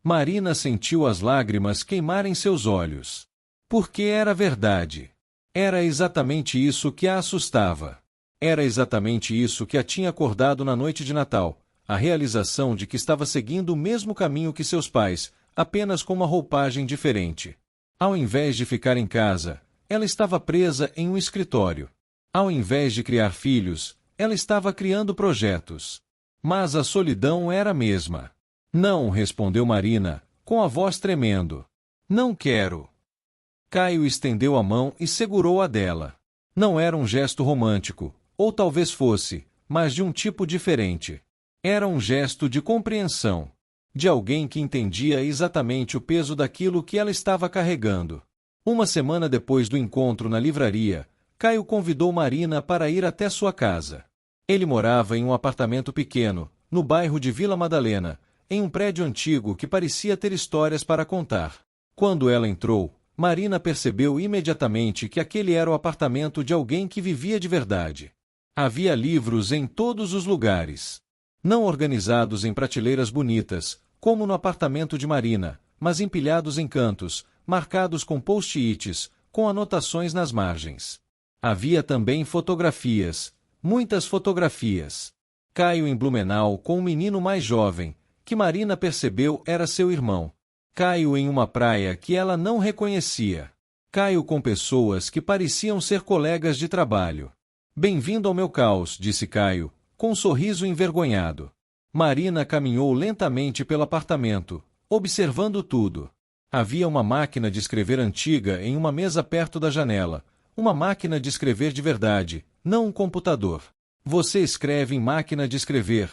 Marina sentiu as lágrimas queimarem seus olhos. Porque era verdade. Era exatamente isso que a assustava. Era exatamente isso que a tinha acordado na noite de Natal, a realização de que estava seguindo o mesmo caminho que seus pais, apenas com uma roupagem diferente. Ao invés de ficar em casa, ela estava presa em um escritório. Ao invés de criar filhos, ela estava criando projetos. Mas a solidão era a mesma. Não, respondeu Marina, com a voz tremendo. Não quero. Caio estendeu a mão e segurou a dela. Não era um gesto romântico, ou talvez fosse, mas de um tipo diferente. Era um gesto de compreensão. De alguém que entendia exatamente o peso daquilo que ela estava carregando. Uma semana depois do encontro na livraria, Caio convidou Marina para ir até sua casa. Ele morava em um apartamento pequeno, no bairro de Vila Madalena, em um prédio antigo que parecia ter histórias para contar. Quando ela entrou, Marina percebeu imediatamente que aquele era o apartamento de alguém que vivia de verdade. Havia livros em todos os lugares. Não organizados em prateleiras bonitas, como no apartamento de Marina, mas empilhados em cantos, marcados com post-its, com anotações nas margens. Havia também fotografias, muitas fotografias. Caio em Blumenau com um menino mais jovem, que Marina percebeu era seu irmão. Caio em uma praia que ela não reconhecia. Caio com pessoas que pareciam ser colegas de trabalho. Bem-vindo ao meu caos, disse Caio, com um sorriso envergonhado. Marina caminhou lentamente pelo apartamento, observando tudo. Havia uma máquina de escrever antiga em uma mesa perto da janela. Uma máquina de escrever de verdade, não um computador. Você escreve em máquina de escrever?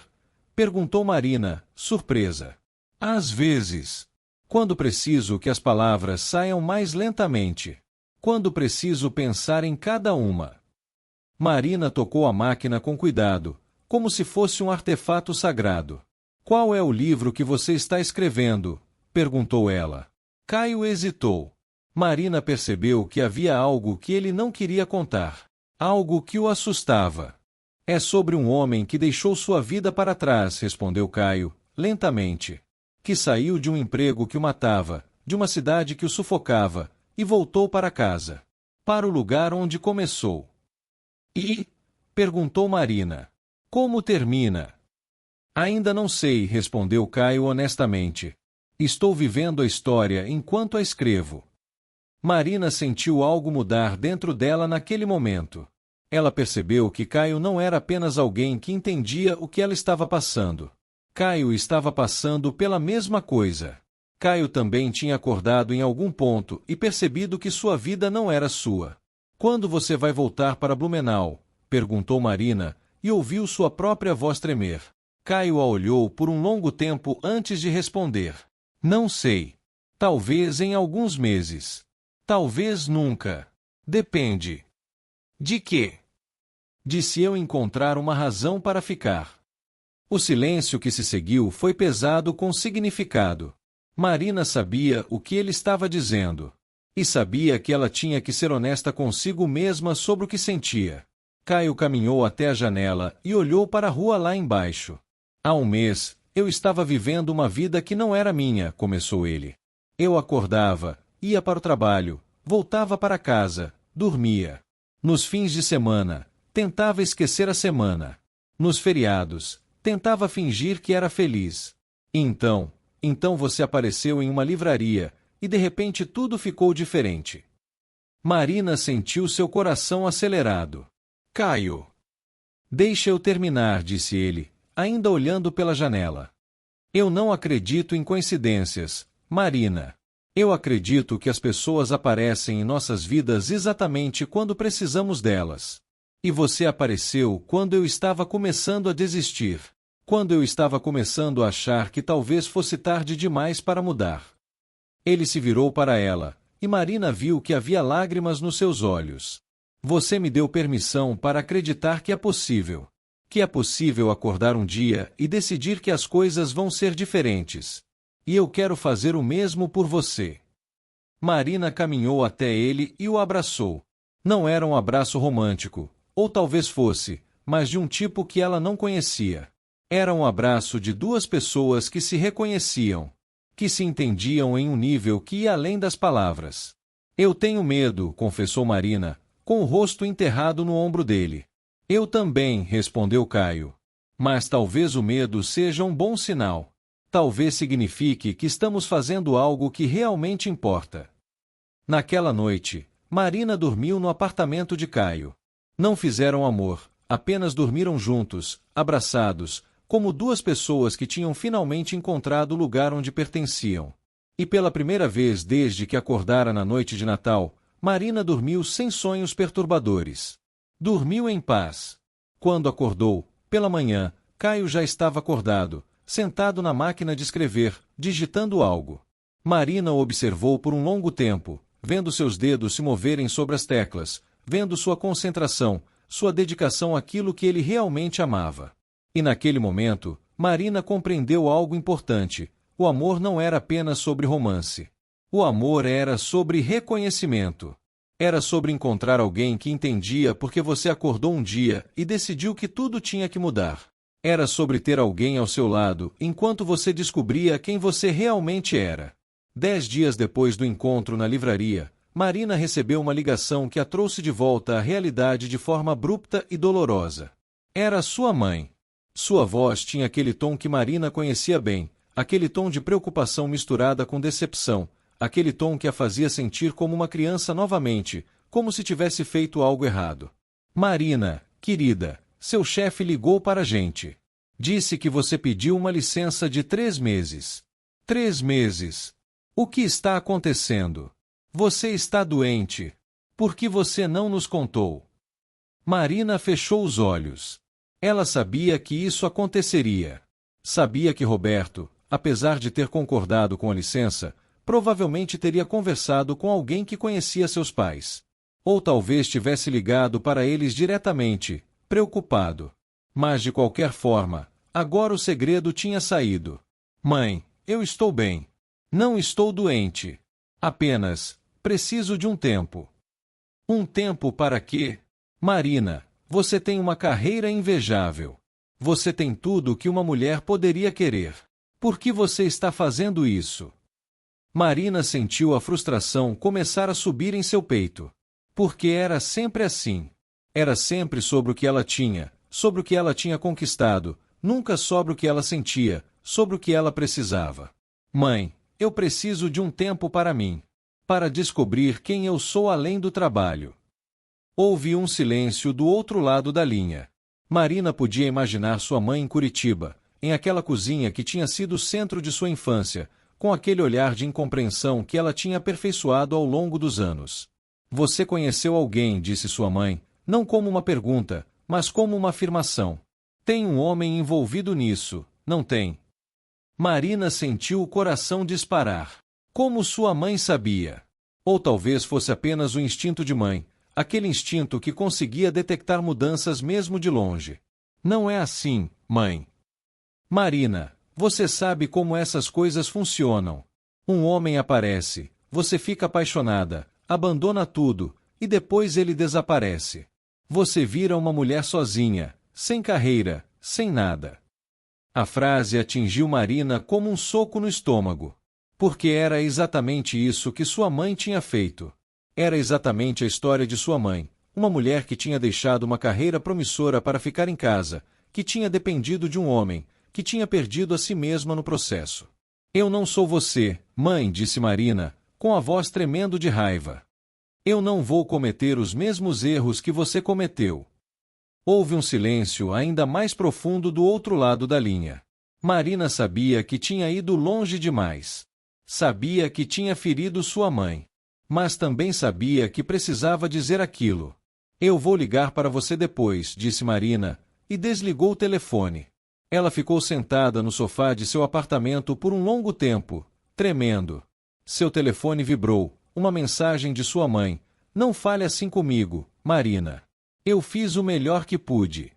Perguntou Marina, surpresa. Às vezes. Quando preciso que as palavras saiam mais lentamente. Quando preciso pensar em cada uma. Marina tocou a máquina com cuidado, como se fosse um artefato sagrado. Qual é o livro que você está escrevendo? Perguntou ela. Caio hesitou. Marina percebeu que havia algo que ele não queria contar. Algo que o assustava. É sobre um homem que deixou sua vida para trás, respondeu Caio, lentamente. Que saiu de um emprego que o matava, de uma cidade que o sufocava, e voltou para casa. Para o lugar onde começou. E? Perguntou Marina. Como termina? Ainda não sei, respondeu Caio honestamente. Estou vivendo a história enquanto a escrevo. Marina sentiu algo mudar dentro dela naquele momento. Ela percebeu que Caio não era apenas alguém que entendia o que ela estava passando. Caio estava passando pela mesma coisa. Caio também tinha acordado em algum ponto e percebido que sua vida não era sua. Quando você vai voltar para Blumenau? Perguntou Marina, e ouviu sua própria voz tremer. Caio a olhou por um longo tempo antes de responder. Não sei. Talvez em alguns meses. Talvez nunca. Depende. De quê? De se eu encontrar uma razão para ficar. O silêncio que se seguiu foi pesado com significado. Marina sabia o que ele estava dizendo. E sabia que ela tinha que ser honesta consigo mesma sobre o que sentia. Caio caminhou até a janela e olhou para a rua lá embaixo. Há um mês, eu estava vivendo uma vida que não era minha, começou ele. Eu acordava, ia para o trabalho, voltava para casa, dormia. Nos fins de semana, tentava esquecer a semana. Nos feriados, tentava fingir que era feliz. E então você apareceu em uma livraria, e de repente tudo ficou diferente. Marina sentiu seu coração acelerado. Caio. Deixa eu terminar, disse ele, ainda olhando pela janela. Eu não acredito em coincidências, Marina. Eu acredito que as pessoas aparecem em nossas vidas exatamente quando precisamos delas. E você apareceu quando eu estava começando a desistir. Quando eu estava começando a achar que talvez fosse tarde demais para mudar. Ele se virou para ela, e Marina viu que havia lágrimas nos seus olhos. Você me deu permissão para acreditar que é possível. Que é possível acordar um dia e decidir que as coisas vão ser diferentes. E eu quero fazer o mesmo por você. Marina caminhou até ele e o abraçou. Não era um abraço romântico, ou talvez fosse, mas de um tipo que ela não conhecia. Era um abraço de duas pessoas que se reconheciam, que se entendiam em um nível que ia além das palavras. Eu tenho medo, confessou Marina, com o rosto enterrado no ombro dele. Eu também, respondeu Caio. Mas talvez o medo seja um bom sinal. Talvez signifique que estamos fazendo algo que realmente importa. Naquela noite, Marina dormiu no apartamento de Caio. Não fizeram amor, apenas dormiram juntos, abraçados, como duas pessoas que tinham finalmente encontrado o lugar onde pertenciam. E pela primeira vez desde que acordara na noite de Natal, Marina dormiu sem sonhos perturbadores. Dormiu em paz. Quando acordou, pela manhã, Caio já estava acordado, sentado na máquina de escrever, digitando algo. Marina o observou por um longo tempo, vendo seus dedos se moverem sobre as teclas, vendo sua concentração, sua dedicação àquilo que ele realmente amava. E naquele momento, Marina compreendeu algo importante. O amor não era apenas sobre romance. O amor era sobre reconhecimento. Era sobre encontrar alguém que entendia porque você acordou um dia e decidiu que tudo tinha que mudar. Era sobre ter alguém ao seu lado enquanto você descobria quem você realmente era. 10 dias depois do encontro na livraria, Marina recebeu uma ligação que a trouxe de volta à realidade de forma abrupta e dolorosa. Era sua mãe. Sua voz tinha aquele tom que Marina conhecia bem, aquele tom de preocupação misturada com decepção, aquele tom que a fazia sentir como uma criança novamente, como se tivesse feito algo errado. Marina, querida, seu chefe ligou para a gente. Disse que você pediu uma licença de 3 meses. 3 meses. O que está acontecendo? Você está doente. Por que você não nos contou? Marina fechou os olhos. Ela sabia que isso aconteceria. Sabia que Roberto, apesar de ter concordado com a licença, provavelmente teria conversado com alguém que conhecia seus pais. Ou talvez tivesse ligado para eles diretamente, preocupado. Mas de qualquer forma, agora o segredo tinha saído. Mãe, eu estou bem. Não estou doente. Apenas, preciso de um tempo. Um tempo para quê? Marina, você tem uma carreira invejável. Você tem tudo o que uma mulher poderia querer. Por que você está fazendo isso? Marina sentiu a frustração começar a subir em seu peito. Porque era sempre assim. Era sempre sobre o que ela tinha, sobre o que ela tinha conquistado, nunca sobre o que ela sentia, sobre o que ela precisava. Mãe, eu preciso de um tempo para mim. Para descobrir quem eu sou além do trabalho. Houve um silêncio do outro lado da linha. Marina podia imaginar sua mãe em Curitiba, em aquela cozinha que tinha sido o centro de sua infância, com aquele olhar de incompreensão que ela tinha aperfeiçoado ao longo dos anos. Você conheceu alguém, disse sua mãe, não como uma pergunta, mas como uma afirmação. Tem um homem envolvido nisso, não tem? Marina sentiu o coração disparar. Como sua mãe sabia? Ou talvez fosse apenas o instinto de mãe, aquele instinto que conseguia detectar mudanças mesmo de longe. Não é assim, mãe. Marina, você sabe como essas coisas funcionam. Um homem aparece, você fica apaixonada, abandona tudo, e depois ele desaparece. Você vira uma mulher sozinha, sem carreira, sem nada. A frase atingiu Marina como um soco no estômago. Porque era exatamente isso que sua mãe tinha feito. Era exatamente a história de sua mãe, uma mulher que tinha deixado uma carreira promissora para ficar em casa, que tinha dependido de um homem, que tinha perdido a si mesma no processo. Eu não sou você, mãe, disse Marina, com a voz tremendo de raiva. Eu não vou cometer os mesmos erros que você cometeu. Houve um silêncio ainda mais profundo do outro lado da linha. Marina sabia que tinha ido longe demais. Sabia que tinha ferido sua mãe. Mas também sabia que precisava dizer aquilo. Eu vou ligar para você depois, disse Marina, e desligou o telefone. Ela ficou sentada no sofá de seu apartamento por um longo tempo, tremendo. Seu telefone vibrou, uma mensagem de sua mãe. Não fale assim comigo, Marina. Eu fiz o melhor que pude.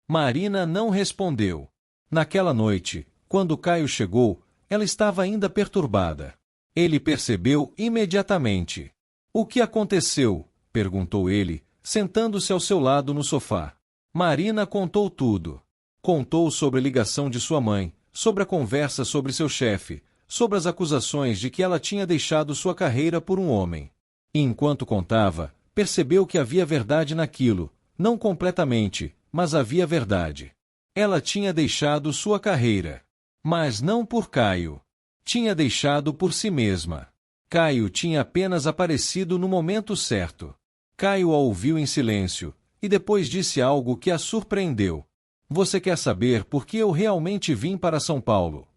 Marina não respondeu. Naquela noite, quando Caio chegou, ela estava ainda perturbada. Ele percebeu imediatamente. O que aconteceu? Perguntou ele, sentando-se ao seu lado no sofá. Marina contou tudo. Contou sobre a ligação de sua mãe, sobre a conversa sobre seu chefe, sobre as acusações de que ela tinha deixado sua carreira por um homem. E enquanto contava, percebeu que havia verdade naquilo, não completamente, mas havia verdade. Ela tinha deixado sua carreira. Mas não por Caio. Tinha deixado por si mesma. Caio tinha apenas aparecido no momento certo. Caio a ouviu em silêncio, e depois disse algo que a surpreendeu. Você quer saber por que eu realmente vim para São Paulo?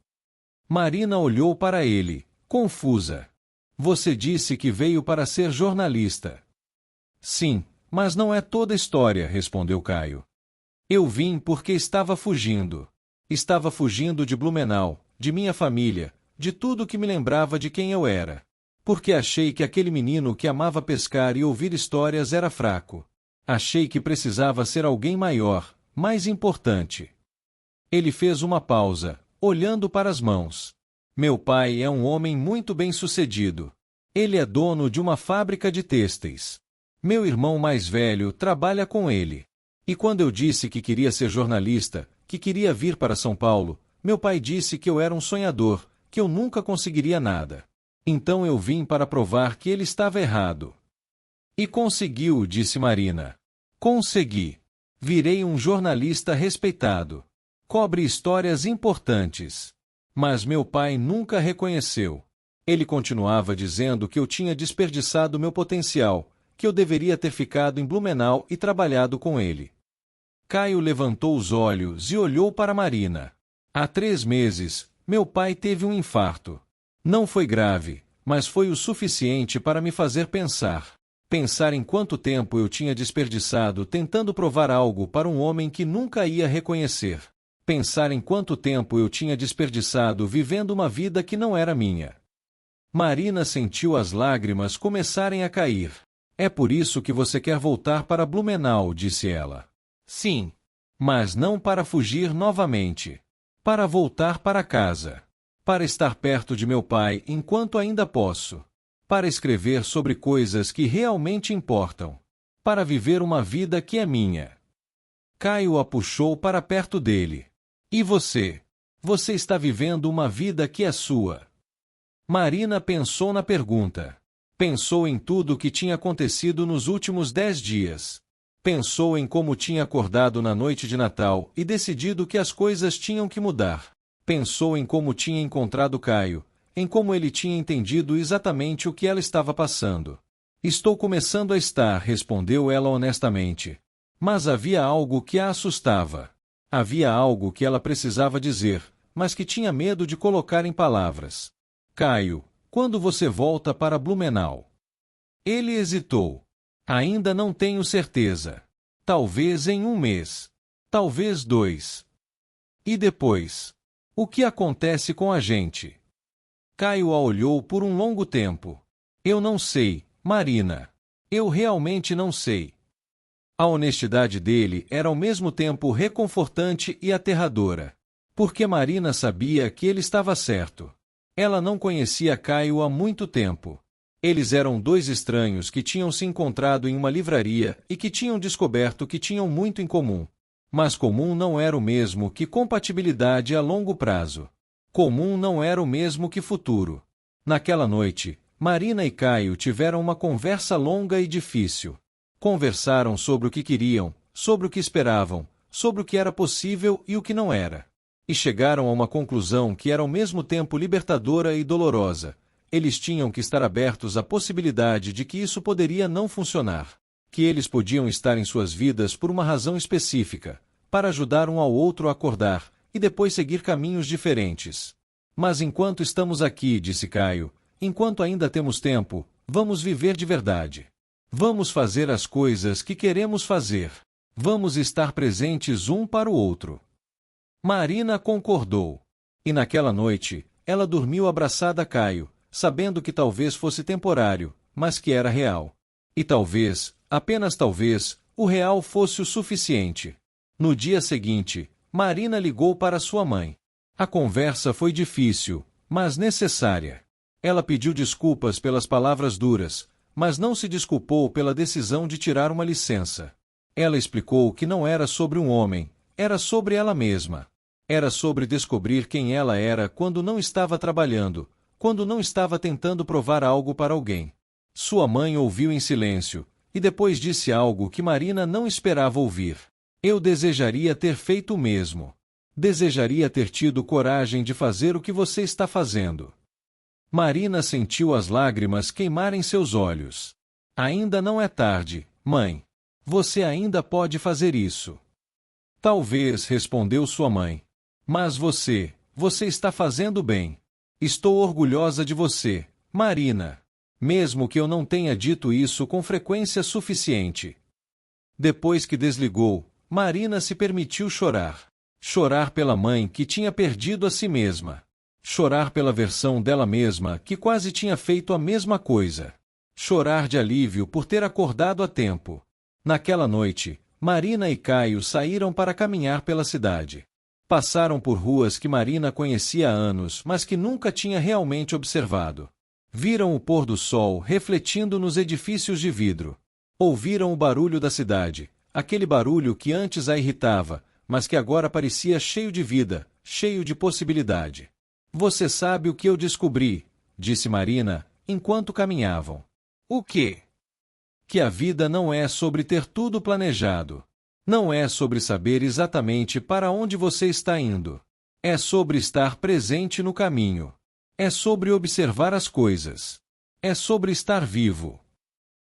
Marina olhou para ele, confusa. Você disse que veio para ser jornalista. Sim, mas não é toda a história, respondeu Caio. Eu vim porque estava fugindo. Estava fugindo de Blumenau, de minha família, de tudo que me lembrava de quem eu era. Porque achei que aquele menino que amava pescar e ouvir histórias era fraco. Achei que precisava ser alguém maior, mais importante. Ele fez uma pausa, olhando para as mãos. Meu pai é um homem muito bem-sucedido. Ele é dono de uma fábrica de têxteis. Meu irmão mais velho trabalha com ele. E quando eu disse que queria ser jornalista, que queria vir para São Paulo, meu pai disse que eu era um sonhador, que eu nunca conseguiria nada. Então eu vim para provar que ele estava errado. E conseguiu, disse Marina. Consegui. Virei um jornalista respeitado. Cobre histórias importantes. Mas meu pai nunca reconheceu. Ele continuava dizendo que eu tinha desperdiçado meu potencial, que eu deveria ter ficado em Blumenau e trabalhado com ele. Caio levantou os olhos e olhou para Marina. Há 3 meses, meu pai teve um infarto. Não foi grave, mas foi o suficiente para me fazer pensar. Pensar em quanto tempo eu tinha desperdiçado tentando provar algo para um homem que nunca ia reconhecer. Pensar em quanto tempo eu tinha desperdiçado vivendo uma vida que não era minha. Marina sentiu as lágrimas começarem a cair. É por isso que você quer voltar para Blumenau, disse ela. Sim. Mas não para fugir novamente. Para voltar para casa. Para estar perto de meu pai enquanto ainda posso. Para escrever sobre coisas que realmente importam. Para viver uma vida que é minha. Caio a puxou para perto dele. E você? Você está vivendo uma vida que é sua. Marina pensou na pergunta. Pensou em tudo o que tinha acontecido nos últimos 10 dias. Pensou em como tinha acordado na noite de Natal e decidido que as coisas tinham que mudar. Pensou em como tinha encontrado Caio, em como ele tinha entendido exatamente o que ela estava passando. Estou começando a estar, respondeu ela honestamente. Mas havia algo que a assustava. Havia algo que ela precisava dizer, mas que tinha medo de colocar em palavras. Caio, quando você volta para Blumenau? Ele hesitou. Ainda não tenho certeza. Talvez em 1 mês. Talvez 2. E depois? O que acontece com a gente? Caio a olhou por um longo tempo. Eu não sei, Marina. Eu realmente não sei. A honestidade dele era ao mesmo tempo reconfortante e aterradora. Porque Marina sabia que ele estava certo. Ela não conhecia Caio há muito tempo. Eles eram dois estranhos que tinham se encontrado em uma livraria e que tinham descoberto que tinham muito em comum. Mas comum não era o mesmo que compatibilidade a longo prazo. Comum não era o mesmo que futuro. Naquela noite, Marina e Caio tiveram uma conversa longa e difícil. Conversaram sobre o que queriam, sobre o que esperavam, sobre o que era possível e o que não era. E chegaram a uma conclusão que era ao mesmo tempo libertadora e dolorosa. Eles tinham que estar abertos à possibilidade de que isso poderia não funcionar. Que eles podiam estar em suas vidas por uma razão específica, para ajudar um ao outro a acordar, e depois seguir caminhos diferentes. Mas enquanto estamos aqui, disse Caio, enquanto ainda temos tempo, vamos viver de verdade. Vamos fazer as coisas que queremos fazer. Vamos estar presentes um para o outro. Marina concordou. E naquela noite, ela dormiu abraçada a Caio, sabendo que talvez fosse temporário, mas que era real. E talvez, apenas talvez, o real fosse o suficiente. No dia seguinte, Marina ligou para sua mãe. A conversa foi difícil, mas necessária. Ela pediu desculpas pelas palavras duras, mas não se desculpou pela decisão de tirar uma licença. Ela explicou que não era sobre um homem, era sobre ela mesma. Era sobre descobrir quem ela era quando não estava trabalhando, quando não estava tentando provar algo para alguém. Sua mãe ouviu em silêncio, e depois disse algo que Marina não esperava ouvir. Eu desejaria ter feito o mesmo. Desejaria ter tido coragem de fazer o que você está fazendo. Marina sentiu as lágrimas queimarem seus olhos. Ainda não é tarde, mãe. Você ainda pode fazer isso. Talvez, respondeu sua mãe. Mas você está fazendo bem. Estou orgulhosa de você, Marina. Mesmo que eu não tenha dito isso com frequência suficiente. Depois que desligou, Marina se permitiu chorar. Chorar pela mãe que tinha perdido a si mesma. Chorar pela versão dela mesma que quase tinha feito a mesma coisa. Chorar de alívio por ter acordado a tempo. Naquela noite, Marina e Caio saíram para caminhar pela cidade. Passaram por ruas que Marina conhecia há anos, mas que nunca tinha realmente observado. Viram o pôr do sol refletindo nos edifícios de vidro. Ouviram o barulho da cidade, aquele barulho que antes a irritava, mas que agora parecia cheio de vida, cheio de possibilidade. Você sabe o que eu descobri, disse Marina, enquanto caminhavam. O quê? Que a vida não é sobre ter tudo planejado. Não é sobre saber exatamente para onde você está indo. É sobre estar presente no caminho. É sobre observar as coisas. É sobre estar vivo.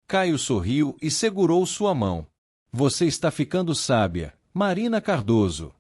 Caio sorriu e segurou sua mão. Você está ficando sábia, Marina Cardoso.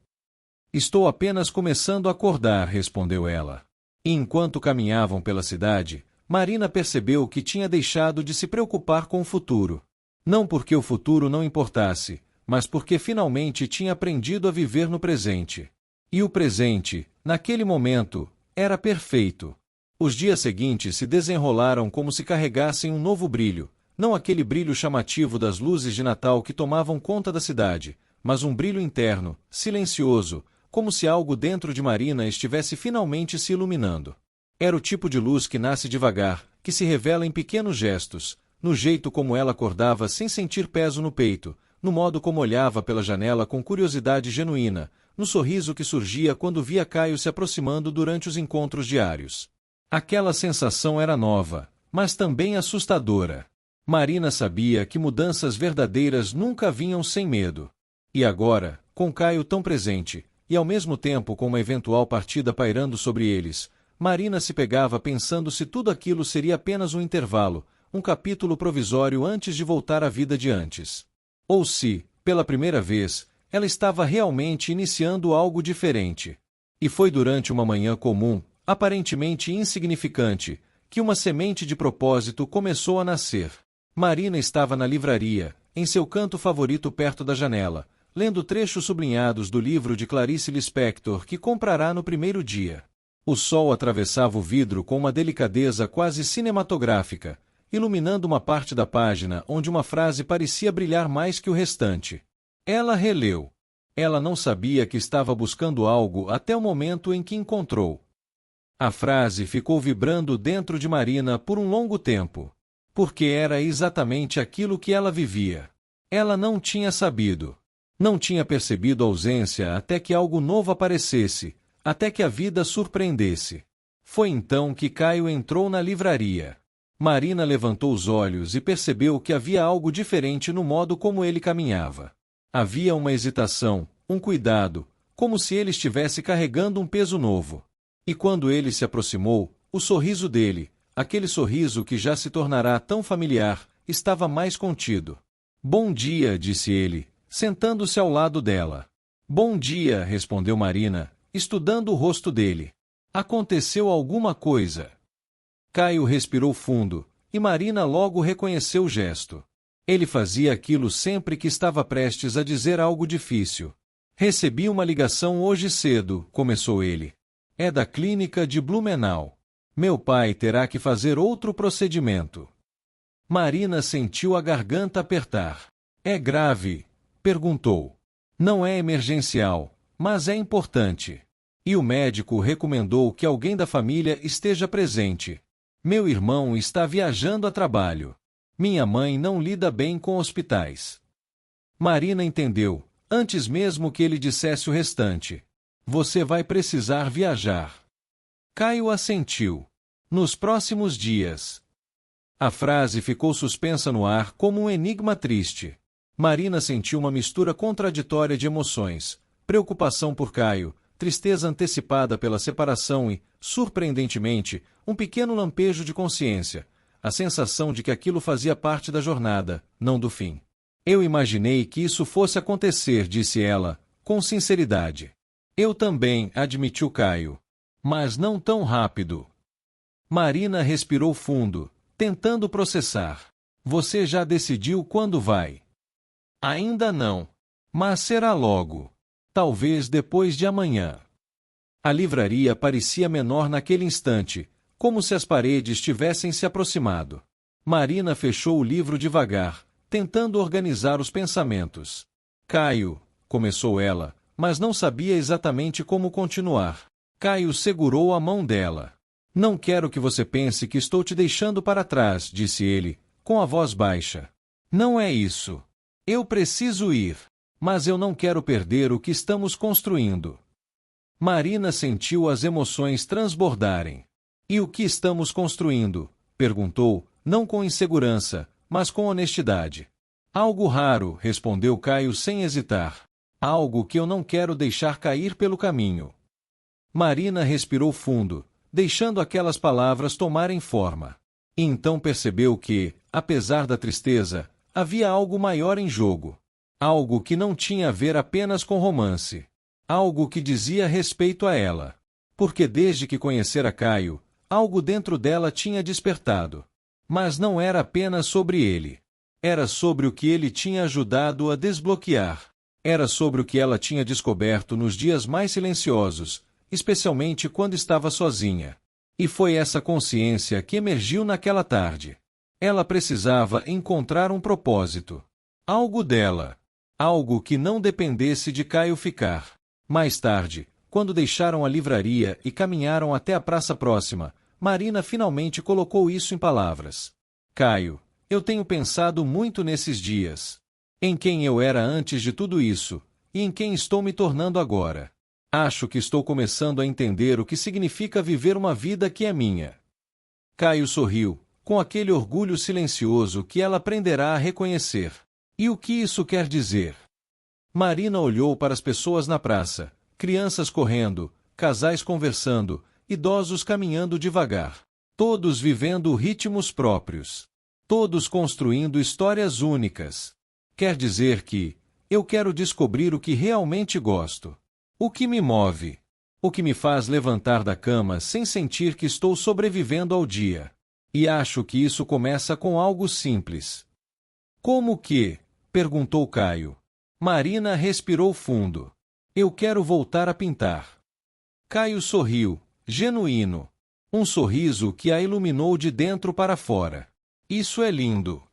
Estou apenas começando a acordar, respondeu ela. E enquanto caminhavam pela cidade, Marina percebeu que tinha deixado de se preocupar com o futuro. Não porque o futuro não importasse, mas porque finalmente tinha aprendido a viver no presente. E o presente, naquele momento, era perfeito. Os dias seguintes se desenrolaram como se carregassem um novo brilho, não aquele brilho chamativo das luzes de Natal que tomavam conta da cidade, mas um brilho interno, silencioso, como se algo dentro de Marina estivesse finalmente se iluminando. Era o tipo de luz que nasce devagar, que se revela em pequenos gestos, no jeito como ela acordava sem sentir peso no peito, no modo como olhava pela janela com curiosidade genuína, no sorriso que surgia quando via Caio se aproximando durante os encontros diários. Aquela sensação era nova, mas também assustadora. Marina sabia que mudanças verdadeiras nunca vinham sem medo. E agora, com Caio tão presente, e ao mesmo tempo com uma eventual partida pairando sobre eles, Marina se pegava pensando se tudo aquilo seria apenas um intervalo, um capítulo provisório antes de voltar à vida de antes. Ou se, pela primeira vez, ela estava realmente iniciando algo diferente. E foi durante uma manhã comum, aparentemente insignificante, que uma semente de propósito começou a nascer. Marina estava na livraria, em seu canto favorito perto da janela, lendo trechos sublinhados do livro de Clarice Lispector que comprará no primeiro dia. O sol atravessava o vidro com uma delicadeza quase cinematográfica, iluminando uma parte da página onde uma frase parecia brilhar mais que o restante. Ela releu. Ela não sabia que estava buscando algo até o momento em que encontrou. A frase ficou vibrando dentro de Marina por um longo tempo. Porque era exatamente aquilo que ela vivia. Ela não tinha sabido. Não tinha percebido a ausência até que algo novo aparecesse, até que a vida surpreendesse. Foi então que Caio entrou na livraria. Marina levantou os olhos e percebeu que havia algo diferente no modo como ele caminhava. Havia uma hesitação, um cuidado, como se ele estivesse carregando um peso novo. E quando ele se aproximou, o sorriso dele, aquele sorriso que já se tornará tão familiar, estava mais contido. Bom dia, disse ele, sentando-se ao lado dela. Bom dia, respondeu Marina, estudando o rosto dele. Aconteceu alguma coisa? Caio respirou fundo, e Marina logo reconheceu o gesto. Ele fazia aquilo sempre que estava prestes a dizer algo difícil. Recebi uma ligação hoje cedo, começou ele. É da clínica de Blumenau. Meu pai terá que fazer outro procedimento. Marina sentiu a garganta apertar. É grave? Perguntou. Não é emergencial, mas é importante. E o médico recomendou que alguém da família esteja presente. Meu irmão está viajando a trabalho. Minha mãe não lida bem com hospitais. Marina entendeu, antes mesmo que ele dissesse o restante. Você vai precisar viajar. Caio assentiu. Nos próximos dias. A frase ficou suspensa no ar como um enigma triste. Marina sentiu uma mistura contraditória de emoções, preocupação por Caio, tristeza antecipada pela separação e, surpreendentemente, um pequeno lampejo de consciência, a sensação de que aquilo fazia parte da jornada, não do fim. Eu imaginei que isso fosse acontecer, disse ela, com sinceridade. Eu também, admitiu Caio. Mas não tão rápido. Marina respirou fundo, tentando processar. Você já decidiu quando vai? Ainda não. Mas será logo. Talvez depois de amanhã. A livraria parecia menor naquele instante, como se as paredes tivessem se aproximado. Marina fechou o livro devagar, tentando organizar os pensamentos. Caio, começou ela, mas não sabia exatamente como continuar. Caio segurou a mão dela. Não quero que você pense que estou te deixando para trás, disse ele, com a voz baixa. Não é isso. Eu preciso ir. Mas eu não quero perder o que estamos construindo. Marina sentiu as emoções transbordarem. E o que estamos construindo? Perguntou, não com insegurança, mas com honestidade. Algo raro, respondeu Caio sem hesitar. Algo que eu não quero deixar cair pelo caminho. Marina respirou fundo, deixando aquelas palavras tomarem forma. E então percebeu que, apesar da tristeza, havia algo maior em jogo. Algo que não tinha a ver apenas com romance. Algo que dizia respeito a ela. Porque desde que conhecera Caio, algo dentro dela tinha despertado. Mas não era apenas sobre ele. Era sobre o que ele tinha ajudado a desbloquear. Era sobre o que ela tinha descoberto nos dias mais silenciosos, especialmente quando estava sozinha. E foi essa consciência que emergiu naquela tarde. Ela precisava encontrar um propósito. Algo dela. Algo que não dependesse de Caio ficar. Mais tarde, quando deixaram a livraria e caminharam até a praça próxima, Marina finalmente colocou isso em palavras. Caio, eu tenho pensado muito nesses dias. Em quem eu era antes de tudo isso, e em quem estou me tornando agora. Acho que estou começando a entender o que significa viver uma vida que é minha. Caio sorriu, com aquele orgulho silencioso que ela aprenderá a reconhecer. E o que isso quer dizer? Marina olhou para as pessoas na praça, crianças correndo, casais conversando, idosos caminhando devagar. Todos vivendo ritmos próprios. Todos construindo histórias únicas. Quer dizer que, eu quero descobrir o que realmente gosto. O que me move. O que me faz levantar da cama sem sentir que estou sobrevivendo ao dia. E acho que isso começa com algo simples. Como que? Perguntou Caio. Marina respirou fundo. Eu quero voltar a pintar. Caio sorriu, genuíno. Um sorriso que a iluminou de dentro para fora. Isso é lindo.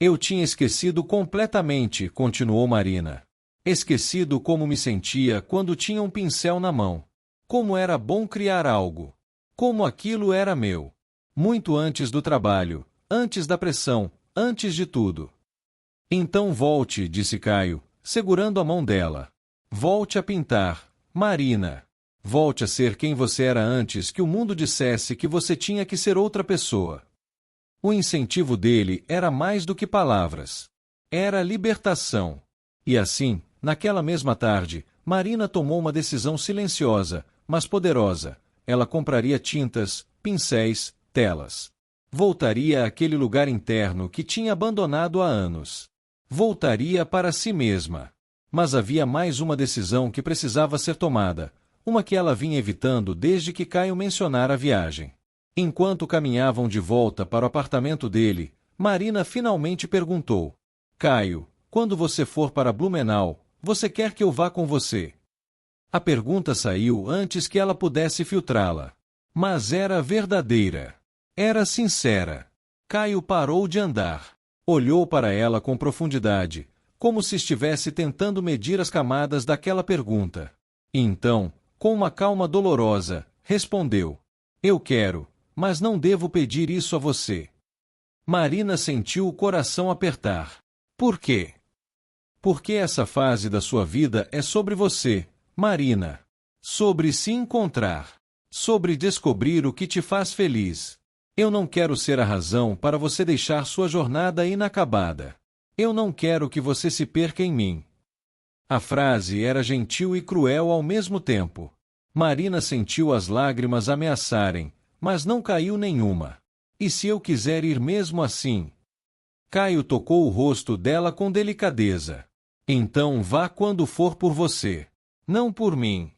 Eu tinha esquecido completamente, continuou Marina. Esquecido como me sentia quando tinha um pincel na mão. Como era bom criar algo. Como aquilo era meu. Muito antes do trabalho, antes da pressão, antes de tudo. Então volte, disse Caio, segurando a mão dela. Volte a pintar, Marina. Volte a ser quem você era antes que o mundo dissesse que você tinha que ser outra pessoa. O incentivo dele era mais do que palavras. Era libertação. E assim, naquela mesma tarde, Marina tomou uma decisão silenciosa, mas poderosa. Ela compraria tintas, pincéis, telas. Voltaria àquele lugar interno que tinha abandonado há anos. Voltaria para si mesma. Mas havia mais uma decisão que precisava ser tomada, uma que ela vinha evitando desde que Caio mencionara a viagem. Enquanto caminhavam de volta para o apartamento dele, Marina finalmente perguntou: Caio, quando você for para Blumenau, você quer que eu vá com você? A pergunta saiu antes que ela pudesse filtrá-la. Mas era verdadeira. Era sincera. Caio parou de andar. Olhou para ela com profundidade, como se estivesse tentando medir as camadas daquela pergunta. E então, com uma calma dolorosa, respondeu: Eu quero, mas não devo pedir isso a você. Marina sentiu o coração apertar. Por quê? Porque essa fase da sua vida é sobre você, Marina. Sobre se encontrar. Sobre descobrir o que te faz feliz. Eu não quero ser a razão para você deixar sua jornada inacabada. Eu não quero que você se perca em mim. A frase era gentil e cruel ao mesmo tempo. Marina sentiu as lágrimas ameaçarem, mas não caiu nenhuma. E se eu quiser ir mesmo assim? Caio tocou o rosto dela com delicadeza. Então vá quando for por você. Não por mim.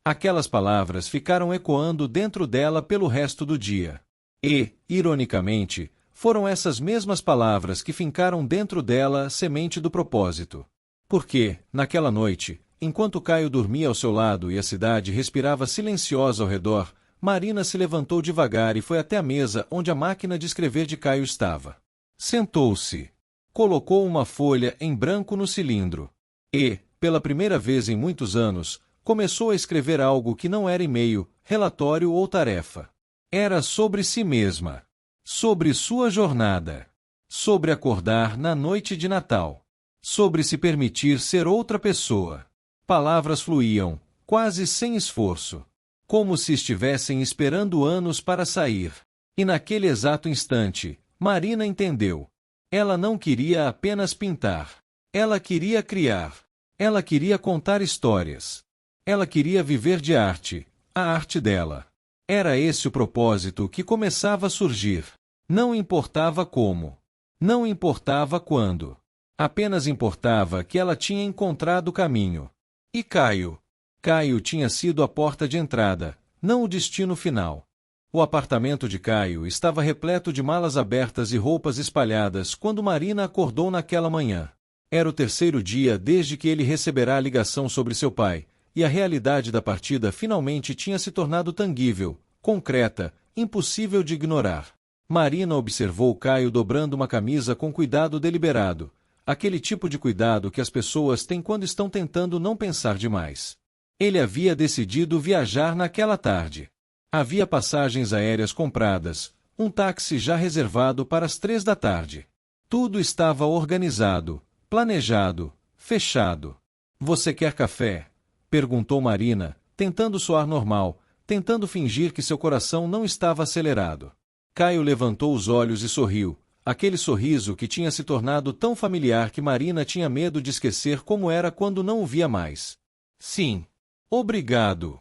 Aquelas palavras ficaram ecoando dentro dela pelo resto do dia. E, ironicamente, foram essas mesmas palavras que fincaram dentro dela a semente do propósito. Porque, naquela noite, enquanto Caio dormia ao seu lado e a cidade respirava silenciosa ao redor, Marina se levantou devagar e foi até a mesa onde a máquina de escrever de Caio estava. Sentou-se. Colocou uma folha em branco no cilindro. E, pela primeira vez em muitos anos, começou a escrever algo que não era e-mail, relatório ou tarefa. Era sobre si mesma. Sobre sua jornada. Sobre acordar na noite de Natal. Sobre se permitir ser outra pessoa. Palavras fluíam, quase sem esforço. Como se estivessem esperando anos para sair. E naquele exato instante, Marina entendeu. Ela não queria apenas pintar. Ela queria criar. Ela queria contar histórias. Ela queria viver de arte, a arte dela. Era esse o propósito que começava a surgir. Não importava como. Não importava quando. Apenas importava que ela tinha encontrado o caminho. E Caio? Caio tinha sido a porta de entrada, não o destino final. O apartamento de Caio estava repleto de malas abertas e roupas espalhadas quando Marina acordou naquela manhã. Era o terceiro dia desde que ele receberá a ligação sobre seu pai, e a realidade da partida finalmente tinha se tornado tangível, concreta, impossível de ignorar. Marina observou Caio dobrando uma camisa com cuidado deliberado, aquele tipo de cuidado que as pessoas têm quando estão tentando não pensar demais. Ele havia decidido viajar naquela tarde. Havia passagens aéreas compradas, um táxi já reservado para as 3 da tarde. Tudo estava organizado, planejado, fechado. Você quer café? Perguntou Marina, tentando soar normal, tentando fingir que seu coração não estava acelerado. Caio levantou os olhos e sorriu, aquele sorriso que tinha se tornado tão familiar que Marina tinha medo de esquecer como era quando não o via mais. Sim. Obrigado.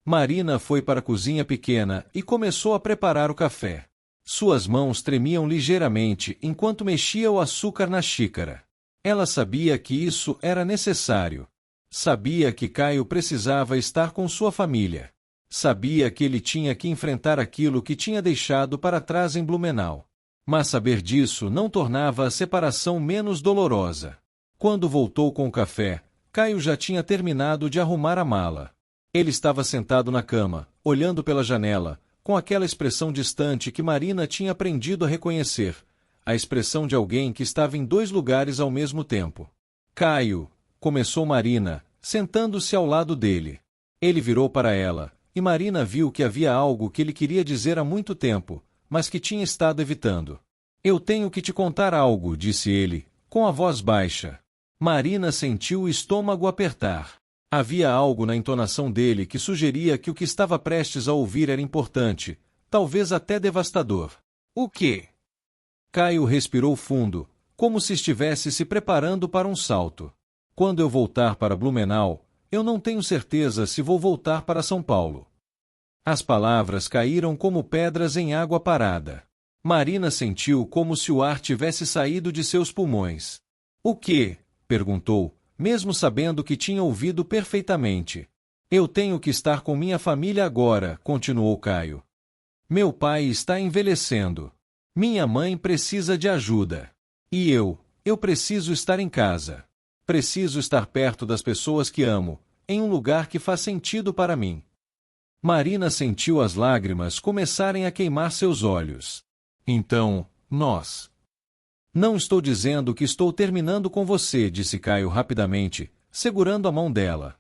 Marina foi para a cozinha pequena e começou a preparar o café. Suas mãos tremiam ligeiramente enquanto mexia o açúcar na xícara. Ela sabia que isso era necessário. Sabia que Caio precisava estar com sua família. Sabia que ele tinha que enfrentar aquilo que tinha deixado para trás em Blumenau. Mas saber disso não tornava a separação menos dolorosa. Quando voltou com o café, Caio já tinha terminado de arrumar a mala. Ele estava sentado na cama, olhando pela janela, com aquela expressão distante que Marina tinha aprendido a reconhecer, a expressão de alguém que estava em 2 lugares ao mesmo tempo. Caio, começou Marina, sentando-se ao lado dele. Ele virou para ela, e Marina viu que havia algo que ele queria dizer há muito tempo, mas que tinha estado evitando. Eu tenho que te contar algo, disse ele, com a voz baixa. Marina sentiu o estômago apertar. Havia algo na entonação dele que sugeria que o que estava prestes a ouvir era importante, talvez até devastador. O quê? Caio respirou fundo, como se estivesse se preparando para um salto. Quando eu voltar para Blumenau, eu não tenho certeza se vou voltar para São Paulo. As palavras caíram como pedras em água parada. Marina sentiu como se o ar tivesse saído de seus pulmões. O quê? Perguntou, mesmo sabendo que tinha ouvido perfeitamente. Eu tenho que estar com minha família agora, continuou Caio. Meu pai está envelhecendo. Minha mãe precisa de ajuda. E eu preciso estar em casa. Preciso estar perto das pessoas que amo, em um lugar que faz sentido para mim. Marina sentiu as lágrimas começarem a queimar seus olhos. Então, nós... Não estou dizendo que estou terminando com você, disse Caio rapidamente, segurando a mão dela.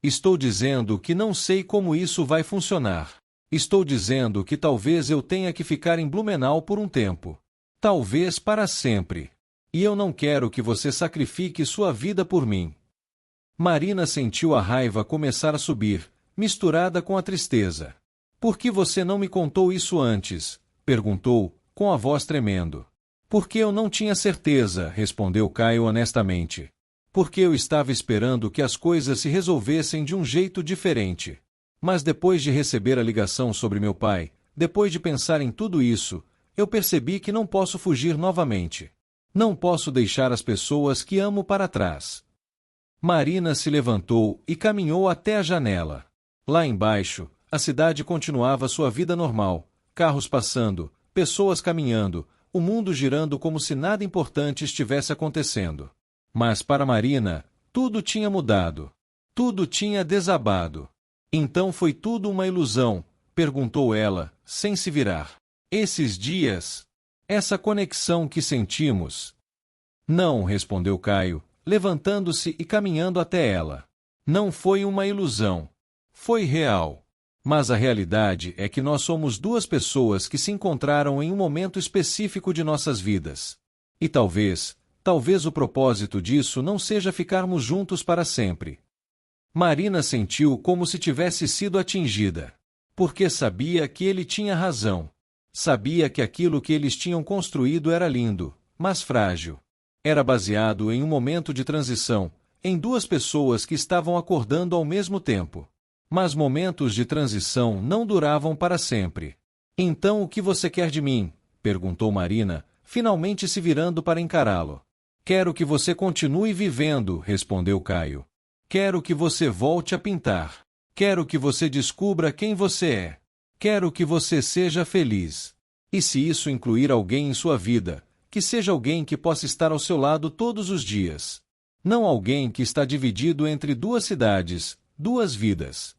Estou dizendo que não sei como isso vai funcionar. Estou dizendo que talvez eu tenha que ficar em Blumenau por um tempo. Talvez para sempre. E eu não quero que você sacrifique sua vida por mim. Marina sentiu a raiva começar a subir, misturada com a tristeza. Por que você não me contou isso antes? Perguntou, com a voz tremendo. Porque eu não tinha certeza, respondeu Caio honestamente. Porque eu estava esperando que as coisas se resolvessem de um jeito diferente. Mas depois de receber a ligação sobre meu pai, depois de pensar em tudo isso, eu percebi que não posso fugir novamente. Não posso deixar as pessoas que amo para trás. Marina se levantou e caminhou até a janela. Lá embaixo, a cidade continuava sua vida normal, carros passando, pessoas caminhando, o mundo girando como se nada importante estivesse acontecendo. Mas para Marina, tudo tinha mudado. Tudo tinha desabado. Então foi tudo uma ilusão? Perguntou ela, sem se virar. Esses dias? Essa conexão que sentimos? Não, respondeu Caio, levantando-se e caminhando até ela. Não foi uma ilusão. Foi real. Mas a realidade é que nós somos duas pessoas que se encontraram em um momento específico de nossas vidas. E talvez o propósito disso não seja ficarmos juntos para sempre. Marina sentiu como se tivesse sido atingida. Porque sabia que ele tinha razão. Sabia que aquilo que eles tinham construído era lindo, mas frágil. Era baseado em um momento de transição, em duas pessoas que estavam acordando ao mesmo tempo. Mas momentos de transição não duravam para sempre. Então o que você quer de mim? Perguntou Marina, finalmente se virando para encará-lo. Quero que você continue vivendo, respondeu Caio. Quero que você volte a pintar. Quero que você descubra quem você é. Quero que você seja feliz. E se isso incluir alguém em sua vida, que seja alguém que possa estar ao seu lado todos os dias. Não alguém que está dividido entre duas cidades, duas vidas.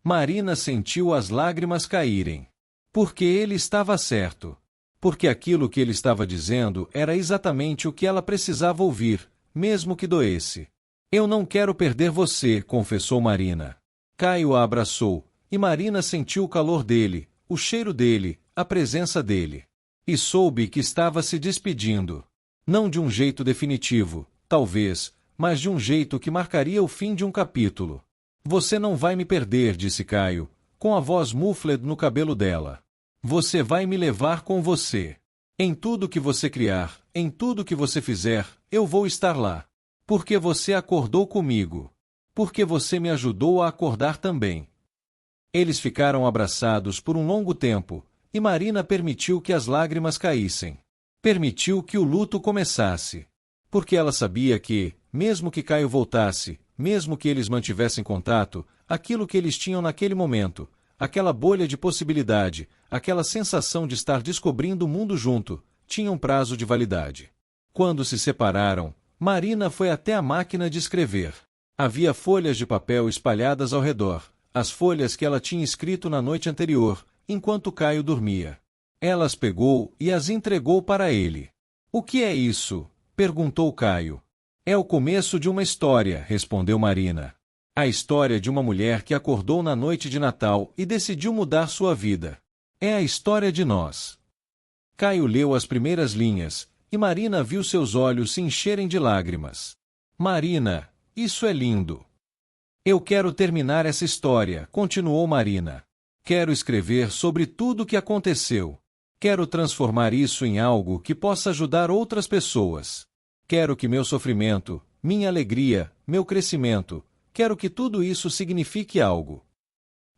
Marina sentiu as lágrimas caírem. Porque ele estava certo. Porque aquilo que ele estava dizendo era exatamente o que ela precisava ouvir, mesmo que doesse. Eu não quero perder você, confessou Marina. Caio a abraçou, e Marina sentiu o calor dele, o cheiro dele, a presença dele. E soube que estava se despedindo. Não de um jeito definitivo, talvez, mas de um jeito que marcaria o fim de um capítulo. Você não vai me perder, disse Caio, com a voz muffled no cabelo dela. Você vai me levar com você. Em tudo que você criar, em tudo que você fizer, eu vou estar lá. Porque você acordou comigo. Porque você me ajudou a acordar também. Eles ficaram abraçados por um longo tempo, e Marina permitiu que as lágrimas caíssem. Permitiu que o luto começasse. Porque ela sabia que, mesmo que Caio voltasse, mesmo que eles mantivessem contato, aquilo que eles tinham naquele momento, aquela bolha de possibilidade, aquela sensação de estar descobrindo o mundo junto, tinha um prazo de validade. Quando se separaram, Marina foi até a máquina de escrever. Havia folhas de papel espalhadas ao redor, as folhas que ela tinha escrito na noite anterior, enquanto Caio dormia. Ela as pegou e as entregou para ele. O que é isso? Perguntou Caio. É o começo de uma história, respondeu Marina. A história de uma mulher que acordou na noite de Natal e decidiu mudar sua vida. É a história de nós. Caio leu as primeiras linhas, e Marina viu seus olhos se encherem de lágrimas. Marina, isso é lindo. Eu quero terminar essa história, continuou Marina. Quero escrever sobre tudo o que aconteceu. Quero transformar isso em algo que possa ajudar outras pessoas. Quero que meu sofrimento, minha alegria, meu crescimento, quero que tudo isso signifique algo.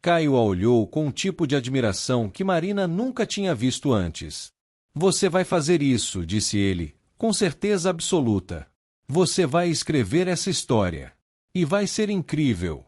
Caio a olhou com um tipo de admiração que Marina nunca tinha visto antes. Você vai fazer isso, disse ele, com certeza absoluta. Você vai escrever essa história. E vai ser incrível.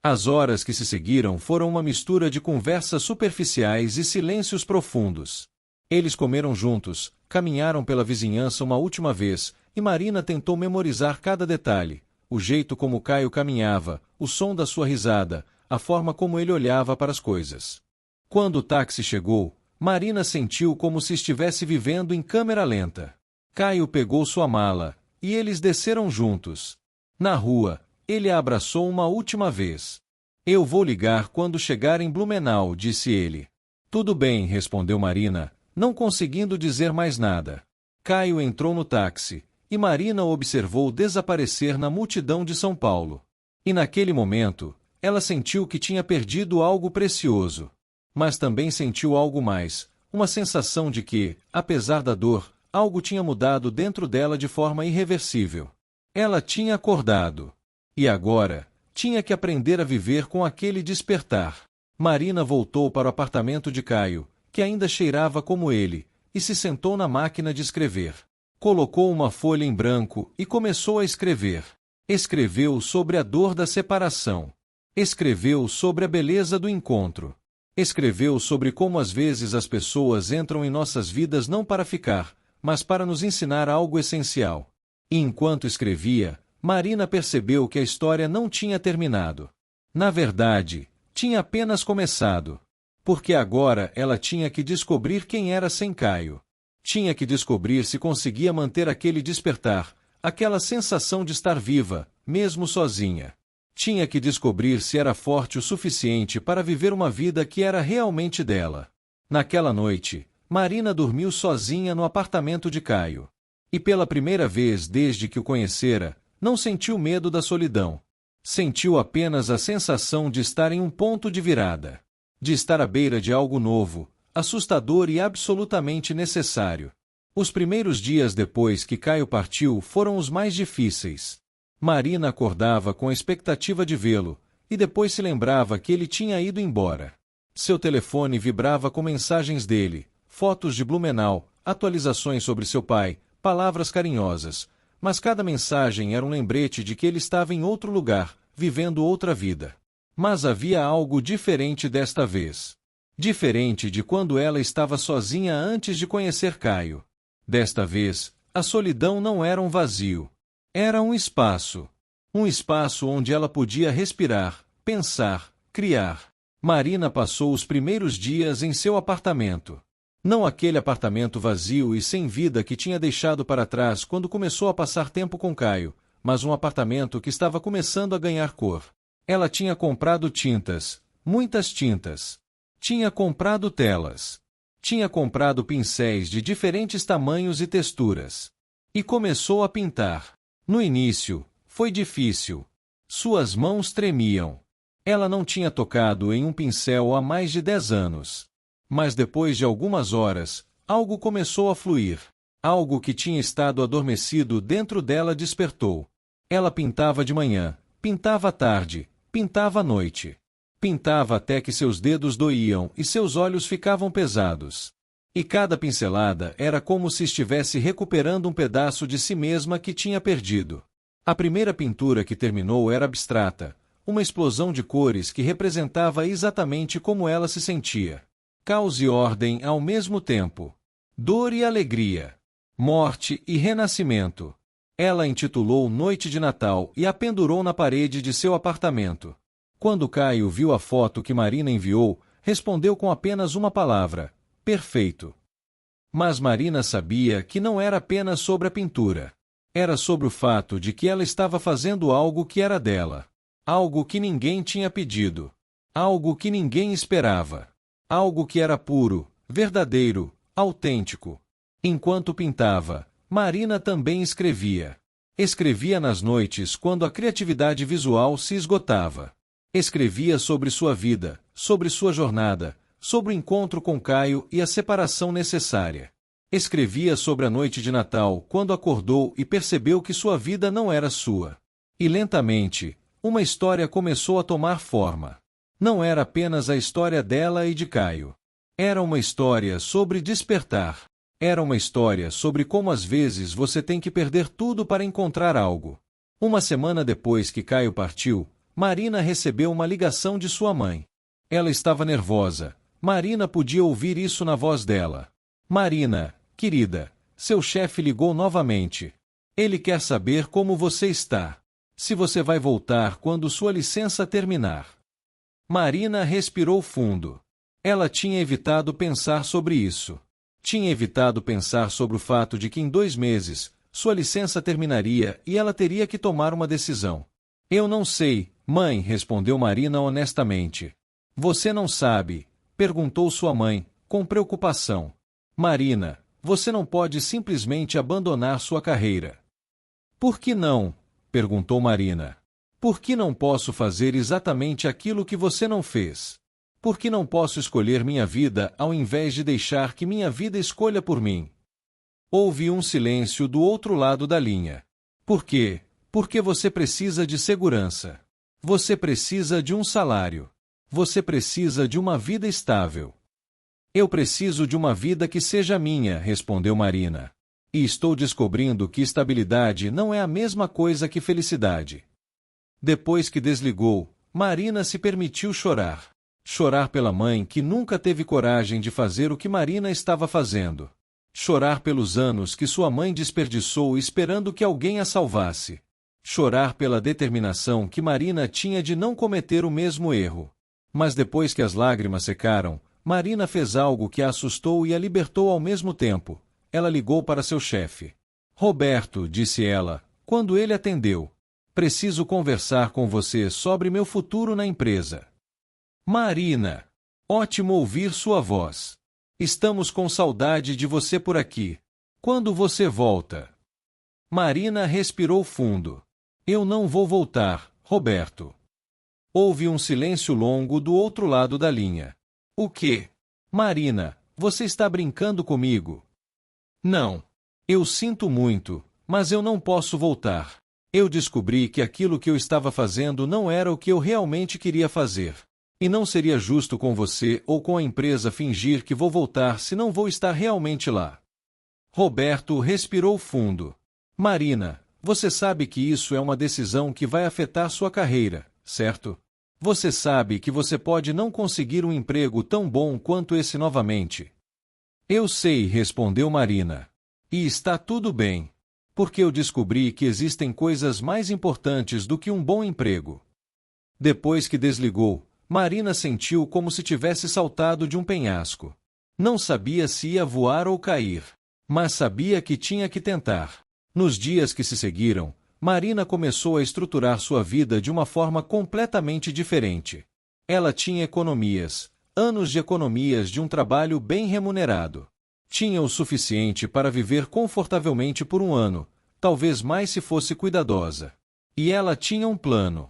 As horas que se seguiram foram uma mistura de conversas superficiais e silêncios profundos. Eles comeram juntos, caminharam pela vizinhança uma última vez, e Marina tentou memorizar cada detalhe, o jeito como Caio caminhava, o som da sua risada, a forma como ele olhava para as coisas. Quando o táxi chegou, Marina sentiu como se estivesse vivendo em câmera lenta. Caio pegou sua mala, e eles desceram juntos. Na rua, ele a abraçou uma última vez. Eu vou ligar quando chegar em Blumenau, disse ele. Tudo bem, respondeu Marina, não conseguindo dizer mais nada. Caio entrou no táxi, e Marina o observou desaparecer na multidão de São Paulo. E naquele momento, ela sentiu que tinha perdido algo precioso. Mas também sentiu algo mais, uma sensação de que, apesar da dor, algo tinha mudado dentro dela de forma irreversível. Ela tinha acordado. E agora, tinha que aprender a viver com aquele despertar. Marina voltou para o apartamento de Caio, que ainda cheirava como ele, e se sentou na máquina de escrever. Colocou uma folha em branco e começou a escrever. Escreveu sobre a dor da separação. Escreveu sobre a beleza do encontro. Escreveu sobre como às vezes as pessoas entram em nossas vidas não para ficar, mas para nos ensinar algo essencial. E enquanto escrevia, Marina percebeu que a história não tinha terminado. Na verdade, tinha apenas começado. Porque agora ela tinha que descobrir quem era sem Caio. Tinha que descobrir se conseguia manter aquele despertar, aquela sensação de estar viva, mesmo sozinha. Tinha que descobrir se era forte o suficiente para viver uma vida que era realmente dela. Naquela noite, Marina dormiu sozinha no apartamento de Caio. E pela primeira vez desde que o conhecera, não sentiu medo da solidão. Sentiu apenas a sensação de estar em um ponto de virada. De estar à beira de algo novo, assustador e absolutamente necessário. Os primeiros dias depois que Caio partiu foram os mais difíceis. Marina acordava com a expectativa de vê-lo, e depois se lembrava que ele tinha ido embora. Seu telefone vibrava com mensagens dele, fotos de Blumenau, atualizações sobre seu pai, palavras carinhosas, mas cada mensagem era um lembrete de que ele estava em outro lugar, vivendo outra vida. Mas havia algo diferente desta vez. Diferente de quando ela estava sozinha antes de conhecer Caio. Desta vez, a solidão não era um vazio. Era um espaço. Um espaço onde ela podia respirar, pensar, criar. Marina passou os primeiros dias em seu apartamento. Não aquele apartamento vazio e sem vida que tinha deixado para trás quando começou a passar tempo com Caio, mas um apartamento que estava começando a ganhar cor. Ela tinha comprado tintas, muitas tintas. Tinha comprado telas. Tinha comprado pincéis de diferentes tamanhos e texturas. E começou a pintar. No início, foi difícil. Suas mãos tremiam. Ela não tinha tocado em um pincel há mais de 10 anos. Mas depois de algumas horas, algo começou a fluir. Algo que tinha estado adormecido dentro dela despertou. Ela pintava de manhã, pintava à tarde, pintava à noite. Pintava até que seus dedos doíam e seus olhos ficavam pesados. E cada pincelada era como se estivesse recuperando um pedaço de si mesma que tinha perdido. A primeira pintura que terminou era abstrata, uma explosão de cores que representava exatamente como ela se sentia. Caos e ordem ao mesmo tempo. Dor e alegria. Morte e renascimento. Ela intitulou Noite de Natal e a pendurou na parede de seu apartamento. Quando Caio viu a foto que Marina enviou, respondeu com apenas uma palavra: perfeito. Mas Marina sabia que não era apenas sobre a pintura. Era sobre o fato de que ela estava fazendo algo que era dela. Algo que ninguém tinha pedido. Algo que ninguém esperava. Algo que era puro, verdadeiro, autêntico. Enquanto pintava, Marina também escrevia. Escrevia nas noites quando a criatividade visual se esgotava. Escrevia sobre sua vida, sobre sua jornada, sobre o encontro com Caio e a separação necessária. Escrevia sobre a noite de Natal, quando acordou e percebeu que sua vida não era sua. E lentamente, uma história começou a tomar forma. Não era apenas a história dela e de Caio. Era uma história sobre despertar. Era uma história sobre como às vezes você tem que perder tudo para encontrar algo. Uma semana depois que Caio partiu, Marina recebeu uma ligação de sua mãe. Ela estava nervosa. Marina podia ouvir isso na voz dela. Marina, querida, seu chefe ligou novamente. Ele quer saber como você está. Se você vai voltar quando sua licença terminar. Marina respirou fundo. Ela tinha evitado pensar sobre isso. Tinha evitado pensar sobre o fato de que em 2 meses, sua licença terminaria e ela teria que tomar uma decisão. Eu não sei, mãe, respondeu Marina honestamente. Você não sabe? Perguntou sua mãe, com preocupação. Marina, você não pode simplesmente abandonar sua carreira. Por que não? Perguntou Marina. Por que não posso fazer exatamente aquilo que você não fez? Por que não posso escolher minha vida ao invés de deixar que minha vida escolha por mim? Houve um silêncio do outro lado da linha. Por quê? Porque você precisa de segurança. Você precisa de um salário. Você precisa de uma vida estável. Eu preciso de uma vida que seja minha, respondeu Marina. E estou descobrindo que estabilidade não é a mesma coisa que felicidade. Depois que desligou, Marina se permitiu chorar. Chorar pela mãe que nunca teve coragem de fazer o que Marina estava fazendo. Chorar pelos anos que sua mãe desperdiçou esperando que alguém a salvasse. Chorar pela determinação que Marina tinha de não cometer o mesmo erro. Mas depois que as lágrimas secaram, Marina fez algo que a assustou e a libertou ao mesmo tempo. Ela ligou para seu chefe. Roberto, disse ela, quando ele atendeu. Preciso conversar com você sobre meu futuro na empresa. Marina! Ótimo ouvir sua voz. Estamos com saudade de você por aqui. Quando você volta? Marina respirou fundo. Eu não vou voltar, Roberto. Houve um silêncio longo do outro lado da linha. O quê? Marina, você está brincando comigo? Não. Eu sinto muito, mas eu não posso voltar. Eu descobri que aquilo que eu estava fazendo não era o que eu realmente queria fazer. E não seria justo com você ou com a empresa fingir que vou voltar se não vou estar realmente lá. Roberto respirou fundo. Marina, você sabe que isso é uma decisão que vai afetar sua carreira, certo? Você sabe que você pode não conseguir um emprego tão bom quanto esse novamente. Eu sei, respondeu Marina. E está tudo bem. Porque eu descobri que existem coisas mais importantes do que um bom emprego. Depois que desligou, Marina sentiu como se tivesse saltado de um penhasco. Não sabia se ia voar ou cair, mas sabia que tinha que tentar. Nos dias que se seguiram, Marina começou a estruturar sua vida de uma forma completamente diferente. Ela tinha economias, anos de economias de um trabalho bem remunerado. Tinha o suficiente para viver confortavelmente por um ano, talvez mais se fosse cuidadosa. E ela tinha um plano.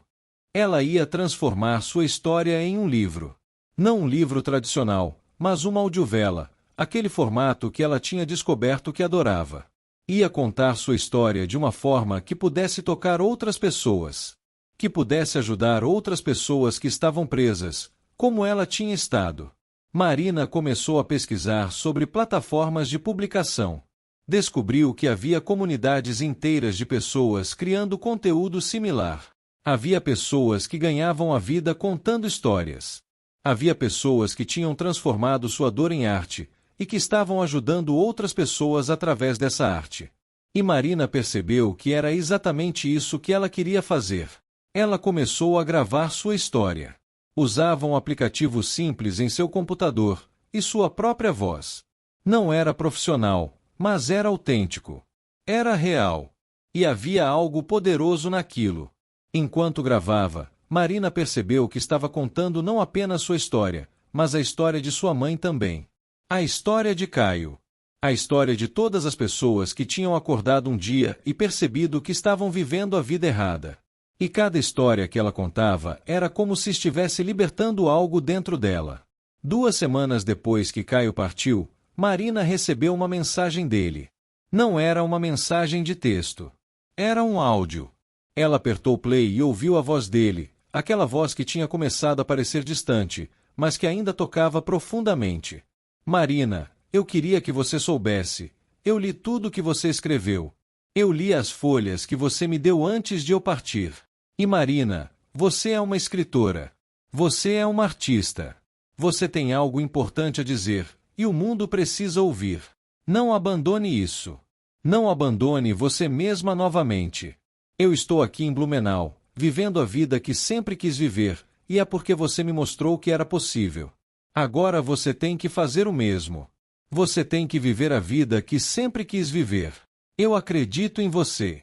Ela ia transformar sua história em um livro. Não um livro tradicional, mas uma audiovela, aquele formato que ela tinha descoberto que adorava. Ia contar sua história de uma forma que pudesse tocar outras pessoas. Que pudesse ajudar outras pessoas que estavam presas, como ela tinha estado. Marina começou a pesquisar sobre plataformas de publicação. Descobriu que havia comunidades inteiras de pessoas criando conteúdo similar. Havia pessoas que ganhavam a vida contando histórias. Havia pessoas que tinham transformado sua dor em arte e que estavam ajudando outras pessoas através dessa arte. E Marina percebeu que era exatamente isso que ela queria fazer. Ela começou a gravar sua história. Usava um aplicativo simples em seu computador e sua própria voz. Não era profissional, mas era autêntico. Era real. E havia algo poderoso naquilo. Enquanto gravava, Marina percebeu que estava contando não apenas sua história, mas a história de sua mãe também. A história de Caio. A história de todas as pessoas que tinham acordado um dia e percebido que estavam vivendo a vida errada. E cada história que ela contava era como se estivesse libertando algo dentro dela. 2 semanas depois que Caio partiu, Marina recebeu uma mensagem dele. Não era uma mensagem de texto. Era um áudio. Ela apertou play e ouviu a voz dele, aquela voz que tinha começado a parecer distante, mas que ainda tocava profundamente. Marina, eu queria que você soubesse. Eu li tudo que você escreveu. Eu li as folhas que você me deu antes de eu partir. E Marina, você é uma escritora. Você é uma artista. Você tem algo importante a dizer, e o mundo precisa ouvir. Não abandone isso. Não abandone você mesma novamente. Eu estou aqui em Blumenau, vivendo a vida que sempre quis viver, e é porque você me mostrou que era possível. Agora você tem que fazer o mesmo. Você tem que viver a vida que sempre quis viver. Eu acredito em você.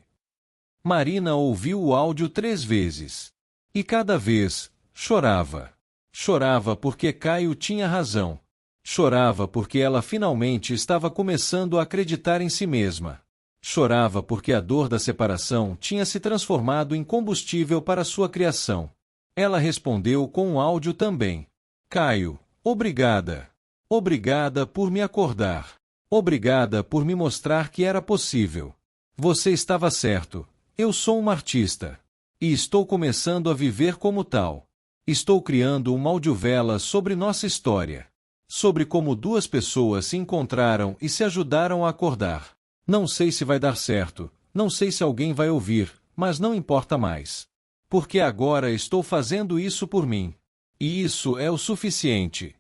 Marina ouviu o áudio 3 vezes. E cada vez, chorava. Chorava porque Caio tinha razão. Chorava porque ela finalmente estava começando a acreditar em si mesma. Chorava porque a dor da separação tinha se transformado em combustível para sua criação. Ela respondeu com um áudio também. Caio, obrigada. Obrigada por me acordar. Obrigada por me mostrar que era possível. Você estava certo. Eu sou uma artista. E estou começando a viver como tal. Estou criando uma audiovela sobre nossa história. Sobre como 2 pessoas se encontraram e se ajudaram a acordar. Não sei se vai dar certo, não sei se alguém vai ouvir, mas não importa mais. Porque agora estou fazendo isso por mim. E isso é o suficiente.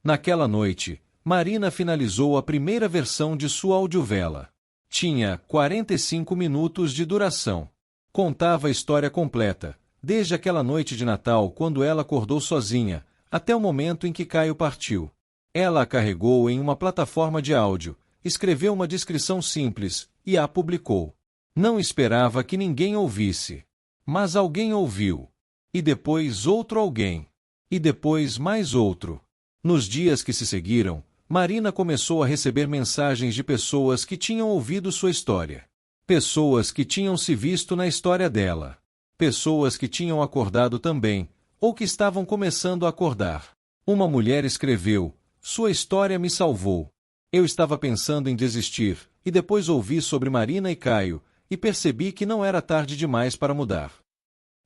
Naquela noite, Marina finalizou a primeira versão de sua audiovela. Tinha 45 minutos de duração. Contava a história completa, desde aquela noite de Natal quando ela acordou sozinha, até o momento em que Caio partiu. Ela a carregou em uma plataforma de áudio, escreveu uma descrição simples e a publicou. Não esperava que ninguém ouvisse. Mas alguém ouviu. E depois outro alguém. E depois mais outro. Nos dias que se seguiram, Marina começou a receber mensagens de pessoas que tinham ouvido sua história. Pessoas que tinham se visto na história dela. Pessoas que tinham acordado também, ou que estavam começando a acordar. Uma mulher escreveu: sua história me salvou. Eu estava pensando em desistir, e depois ouvi sobre Marina e Caio, e percebi que não era tarde demais para mudar.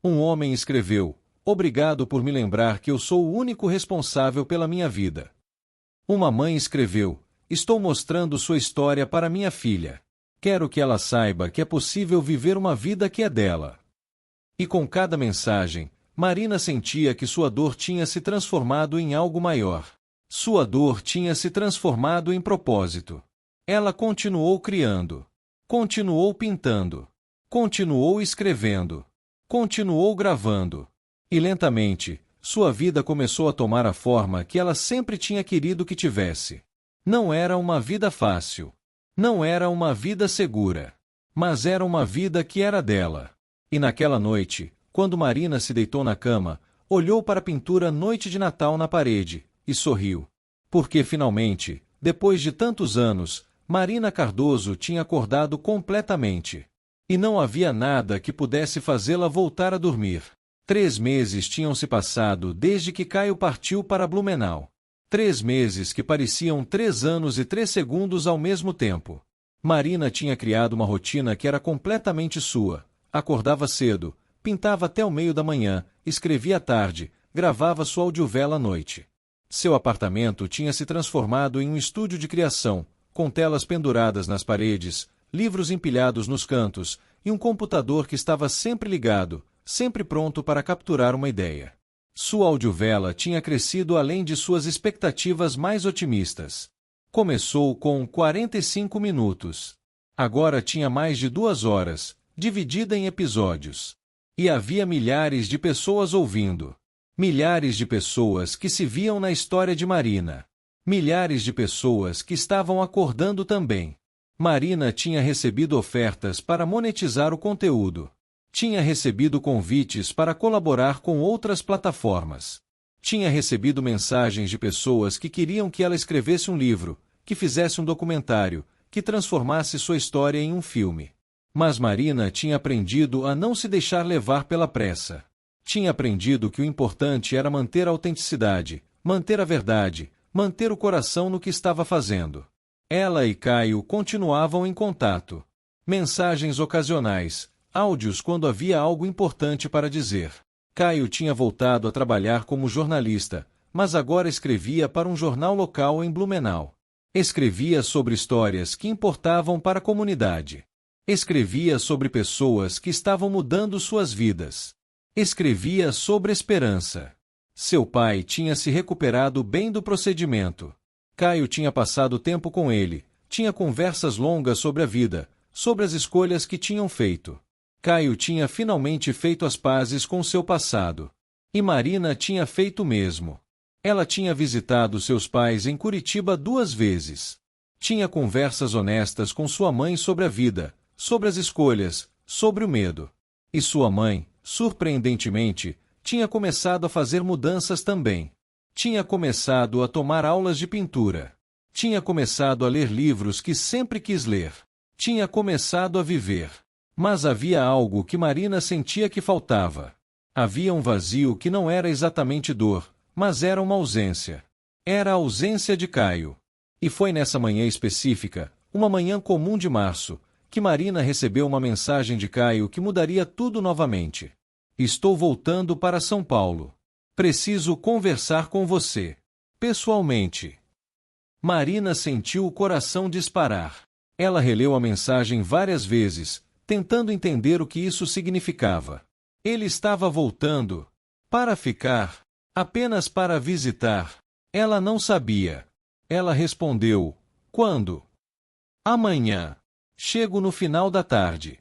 Um homem escreveu: obrigado por me lembrar que eu sou o único responsável pela minha vida. Uma mãe escreveu: estou mostrando sua história para minha filha. Quero que ela saiba que é possível viver uma vida que é dela. E com cada mensagem, Marina sentia que sua dor tinha se transformado em algo maior. Sua dor tinha se transformado em propósito. Ela continuou criando. Continuou pintando. Continuou escrevendo. Continuou gravando. E lentamente, sua vida começou a tomar a forma que ela sempre tinha querido que tivesse. Não era uma vida fácil. Não era uma vida segura. Mas era uma vida que era dela. E naquela noite, quando Marina se deitou na cama, olhou para a pintura Noite de Natal na parede, e sorriu. Porque finalmente, depois de tantos anos, Marina Cardoso tinha acordado completamente. E não havia nada que pudesse fazê-la voltar a dormir. 3 meses tinham se passado desde que Caio partiu para Blumenau. 3 meses que pareciam 3 anos e 3 segundos ao mesmo tempo. Marina tinha criado uma rotina que era completamente sua. Acordava cedo, pintava até o meio da manhã, escrevia à tarde, gravava sua audiovela à noite. Seu apartamento tinha se transformado em um estúdio de criação, com telas penduradas nas paredes, livros empilhados nos cantos, e um computador que estava sempre ligado, sempre pronto para capturar uma ideia. Sua audiovela tinha crescido além de suas expectativas mais otimistas. Começou com 45 minutos. Agora tinha mais de 2 horas, dividida em episódios. E havia milhares de pessoas ouvindo. Milhares de pessoas que se viam na história de Marina. Milhares de pessoas que estavam acordando também. Marina tinha recebido ofertas para monetizar o conteúdo. Tinha recebido convites para colaborar com outras plataformas. Tinha recebido mensagens de pessoas que queriam que ela escrevesse um livro, que fizesse um documentário, que transformasse sua história em um filme. Mas Marina tinha aprendido a não se deixar levar pela pressa. Tinha aprendido que o importante era manter a autenticidade, manter a verdade, manter o coração no que estava fazendo. Ela e Caio continuavam em contato. Mensagens ocasionais, áudios quando havia algo importante para dizer. Caio tinha voltado a trabalhar como jornalista, mas agora escrevia para um jornal local em Blumenau. Escrevia sobre histórias que importavam para a comunidade. Escrevia sobre pessoas que estavam mudando suas vidas. Escrevia sobre esperança. Seu pai tinha se recuperado bem do procedimento. Caio tinha passado tempo com ele, tinha conversas longas sobre a vida, sobre as escolhas que tinham feito. Caio tinha finalmente feito as pazes com seu passado. E Marina tinha feito o mesmo. Ela tinha visitado seus pais em Curitiba 2 vezes. Tinha conversas honestas com sua mãe sobre a vida, sobre as escolhas, sobre o medo. E sua mãe, surpreendentemente, tinha começado a fazer mudanças também. Tinha começado a tomar aulas de pintura. Tinha começado a ler livros que sempre quis ler. Tinha começado a viver. Mas havia algo que Marina sentia que faltava. Havia um vazio que não era exatamente dor, mas era uma ausência. Era a ausência de Caio. E foi nessa manhã específica, uma manhã comum de março, que Marina recebeu uma mensagem de Caio que mudaria tudo novamente. Estou voltando para São Paulo. Preciso conversar com você. Pessoalmente. Marina sentiu o coração disparar. Ela releu a mensagem várias vezes, tentando entender o que isso significava. Ele estava voltando. Para ficar. Apenas para visitar. Ela não sabia. Ela respondeu: quando? Amanhã. Chego no final da tarde.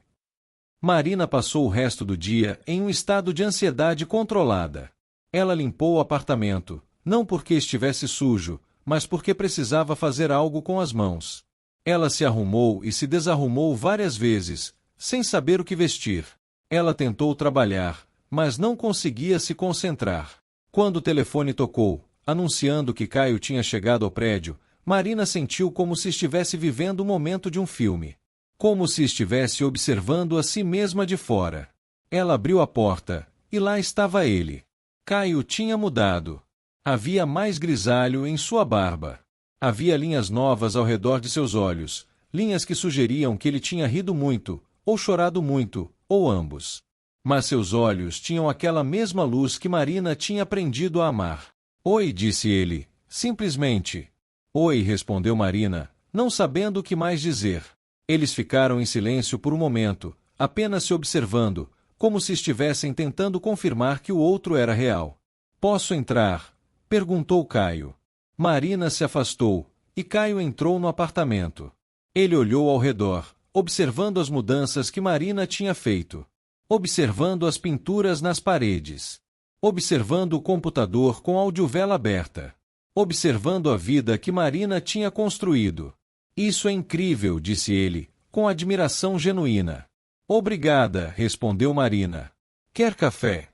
Marina passou o resto do dia em um estado de ansiedade controlada. Ela limpou o apartamento, não porque estivesse sujo, mas porque precisava fazer algo com as mãos. Ela se arrumou e se desarrumou várias vezes, sem saber o que vestir. Ela tentou trabalhar, mas não conseguia se concentrar. Quando o telefone tocou, anunciando que Caio tinha chegado ao prédio, Marina sentiu como se estivesse vivendo o momento de um filme. Como se estivesse observando a si mesma de fora. Ela abriu a porta, e lá estava ele. Caio tinha mudado. Havia mais grisalho em sua barba. Havia linhas novas ao redor de seus olhos, linhas que sugeriam que ele tinha rido muito, ou chorado muito, ou ambos. Mas seus olhos tinham aquela mesma luz que Marina tinha aprendido a amar. Oi, disse ele, simplesmente. Oi, respondeu Marina, não sabendo o que mais dizer. Eles ficaram em silêncio por um momento, apenas se observando, como se estivessem tentando confirmar que o outro era real. Posso entrar? Perguntou Caio. Marina se afastou, e Caio entrou no apartamento. Ele olhou ao redor, observando as mudanças que Marina tinha feito. Observando as pinturas nas paredes. Observando o computador com a audiovela aberta. Observando a vida que Marina tinha construído. Isso é incrível, disse ele, com admiração genuína. Obrigada, respondeu Marina. Quer café?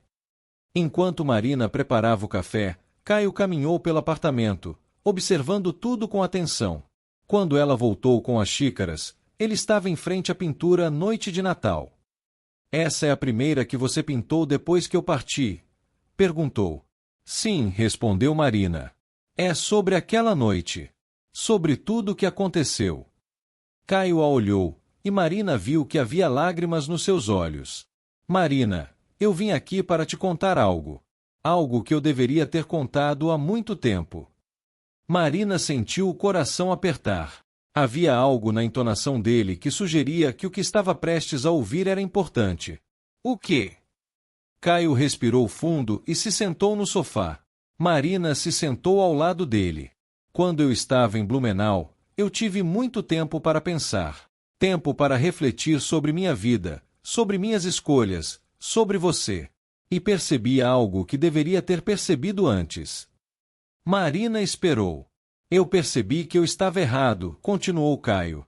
Enquanto Marina preparava o café, Caio caminhou pelo apartamento, observando tudo com atenção. Quando ela voltou com as xícaras, ele estava em frente à pintura Noite de Natal. Essa é a primeira que você pintou depois que eu parti? Perguntou. Sim, respondeu Marina. É sobre aquela noite. Sobre tudo o que aconteceu. Caio a olhou, e Marina viu que havia lágrimas nos seus olhos. Marina, eu vim aqui para te contar algo. Algo que eu deveria ter contado há muito tempo. Marina sentiu o coração apertar. Havia algo na entonação dele que sugeria que o que estava prestes a ouvir era importante. O quê? Caio respirou fundo e se sentou no sofá. Marina se sentou ao lado dele. Quando eu estava em Blumenau, eu tive muito tempo para pensar. Tempo para refletir sobre minha vida, sobre minhas escolhas, sobre você. E percebi algo que deveria ter percebido antes. Marina esperou. Eu percebi que eu estava errado, continuou Caio.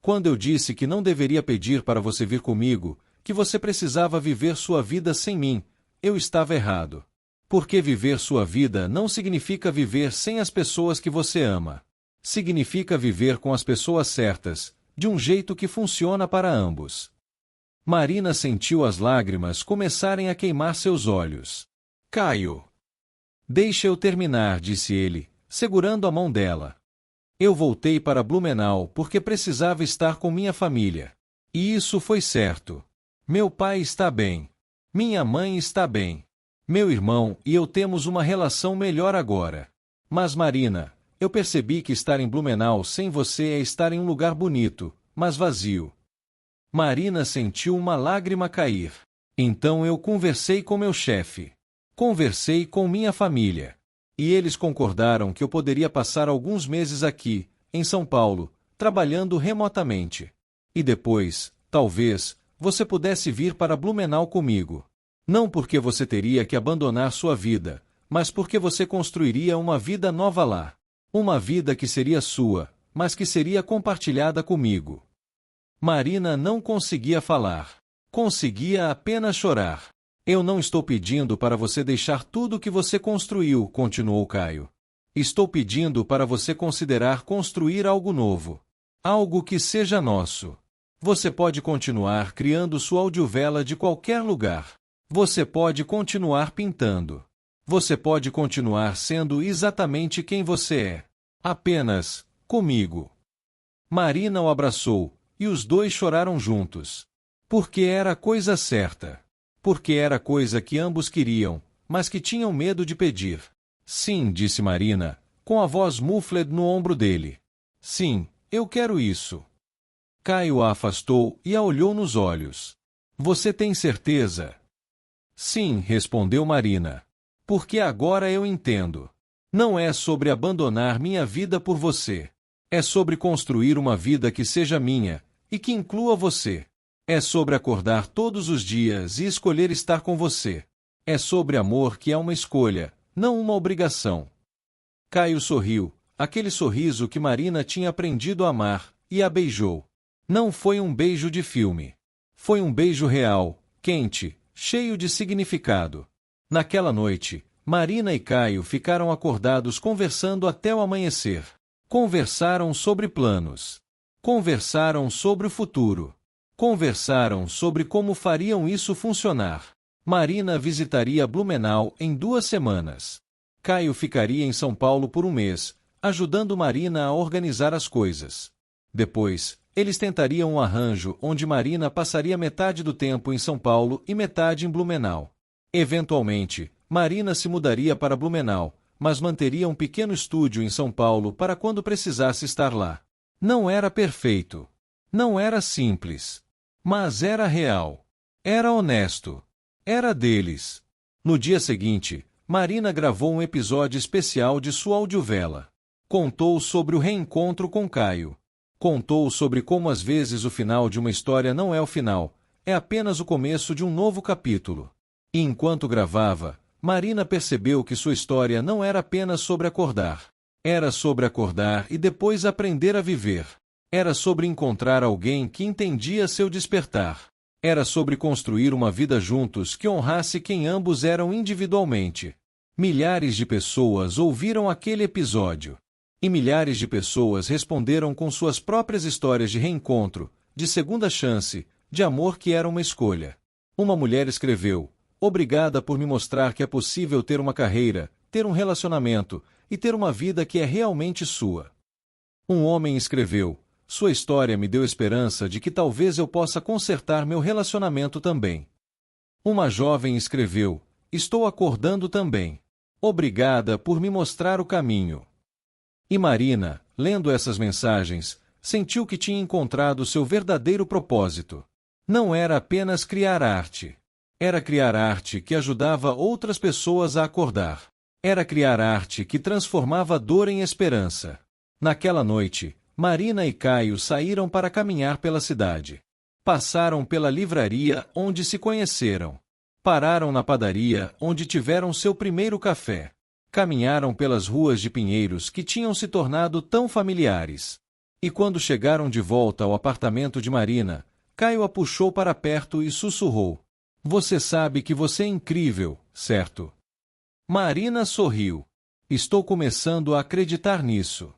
Quando eu disse que não deveria pedir para você vir comigo, que você precisava viver sua vida sem mim, eu estava errado. Porque viver sua vida não significa viver sem as pessoas que você ama. Significa viver com as pessoas certas, de um jeito que funciona para ambos. Marina sentiu as lágrimas começarem a queimar seus olhos. Caio. Deixa eu terminar, disse ele, segurando a mão dela. Eu voltei para Blumenau porque precisava estar com minha família. E isso foi certo. Meu pai está bem. Minha mãe está bem. Meu irmão e eu temos uma relação melhor agora. Mas Marina, eu percebi que estar em Blumenau sem você é estar em um lugar bonito, mas vazio. Marina sentiu uma lágrima cair. Então eu conversei com meu chefe. Conversei com minha família. E eles concordaram que eu poderia passar alguns meses aqui, em São Paulo, trabalhando remotamente. E depois, talvez, você pudesse vir para Blumenau comigo. Não porque você teria que abandonar sua vida, mas porque você construiria uma vida nova lá. Uma vida que seria sua, mas que seria compartilhada comigo. Marina não conseguia falar. Conseguia apenas chorar. Eu não estou pedindo para você deixar tudo o que você construiu, continuou Caio. Estou pedindo para você considerar construir algo novo. Algo que seja nosso. Você pode continuar criando sua audiovela de qualquer lugar. Você pode continuar pintando. Você pode continuar sendo exatamente quem você é. Apenas, comigo. Marina o abraçou, e os dois choraram juntos. Porque era a coisa certa. Porque era a coisa que ambos queriam, mas que tinham medo de pedir. Sim, disse Marina, com a voz muffled no ombro dele. Sim, eu quero isso. Caio a afastou e a olhou nos olhos. Você tem certeza? Sim, respondeu Marina. Porque agora eu entendo. Não é sobre abandonar minha vida por você. É sobre construir uma vida que seja minha, e que inclua você. É sobre acordar todos os dias e escolher estar com você. É sobre amor que é uma escolha, não uma obrigação. Caio sorriu, aquele sorriso que Marina tinha aprendido a amar, e a beijou. Não foi um beijo de filme. Foi um beijo real, quente, cheio de significado. Naquela noite, Marina e Caio ficaram acordados conversando até o amanhecer. Conversaram sobre planos. Conversaram sobre o futuro. Conversaram sobre como fariam isso funcionar. Marina visitaria Blumenau em 2 semanas. Caio ficaria em São Paulo por um mês, ajudando Marina a organizar as coisas. Depois, eles tentariam um arranjo onde Marina passaria metade do tempo em São Paulo e metade em Blumenau. Eventualmente, Marina se mudaria para Blumenau, mas manteria um pequeno estúdio em São Paulo para quando precisasse estar lá. Não era perfeito. Não era simples. Mas era real. Era honesto. Era deles. No dia seguinte, Marina gravou um episódio especial de sua audiovela. Contou sobre o reencontro com Caio. Contou sobre como às vezes o final de uma história não é o final, é apenas o começo de um novo capítulo. E enquanto gravava, Marina percebeu que sua história não era apenas sobre acordar. Era sobre acordar e depois aprender a viver. Era sobre encontrar alguém que entendia seu despertar. Era sobre construir uma vida juntos que honrasse quem ambos eram individualmente. Milhares de pessoas ouviram aquele episódio. E milhares de pessoas responderam com suas próprias histórias de reencontro, de segunda chance, de amor que era uma escolha. Uma mulher escreveu: "Obrigada por me mostrar que é possível ter uma carreira, ter um relacionamento e ter uma vida que é realmente sua." Um homem escreveu: "Sua história me deu esperança de que talvez eu possa consertar meu relacionamento também." Uma jovem escreveu: "Estou acordando também. Obrigada por me mostrar o caminho." E Marina, lendo essas mensagens, sentiu que tinha encontrado seu verdadeiro propósito. Não era apenas criar arte. Era criar arte que ajudava outras pessoas a acordar. Era criar arte que transformava dor em esperança. Naquela noite, Marina e Caio saíram para caminhar pela cidade. Passaram pela livraria onde se conheceram. Pararam na padaria onde tiveram seu primeiro café. Caminharam pelas ruas de Pinheiros que tinham se tornado tão familiares. E quando chegaram de volta ao apartamento de Marina, Caio a puxou para perto e sussurrou: "Você sabe que você é incrível, certo?" Marina sorriu. "Estou começando a acreditar nisso."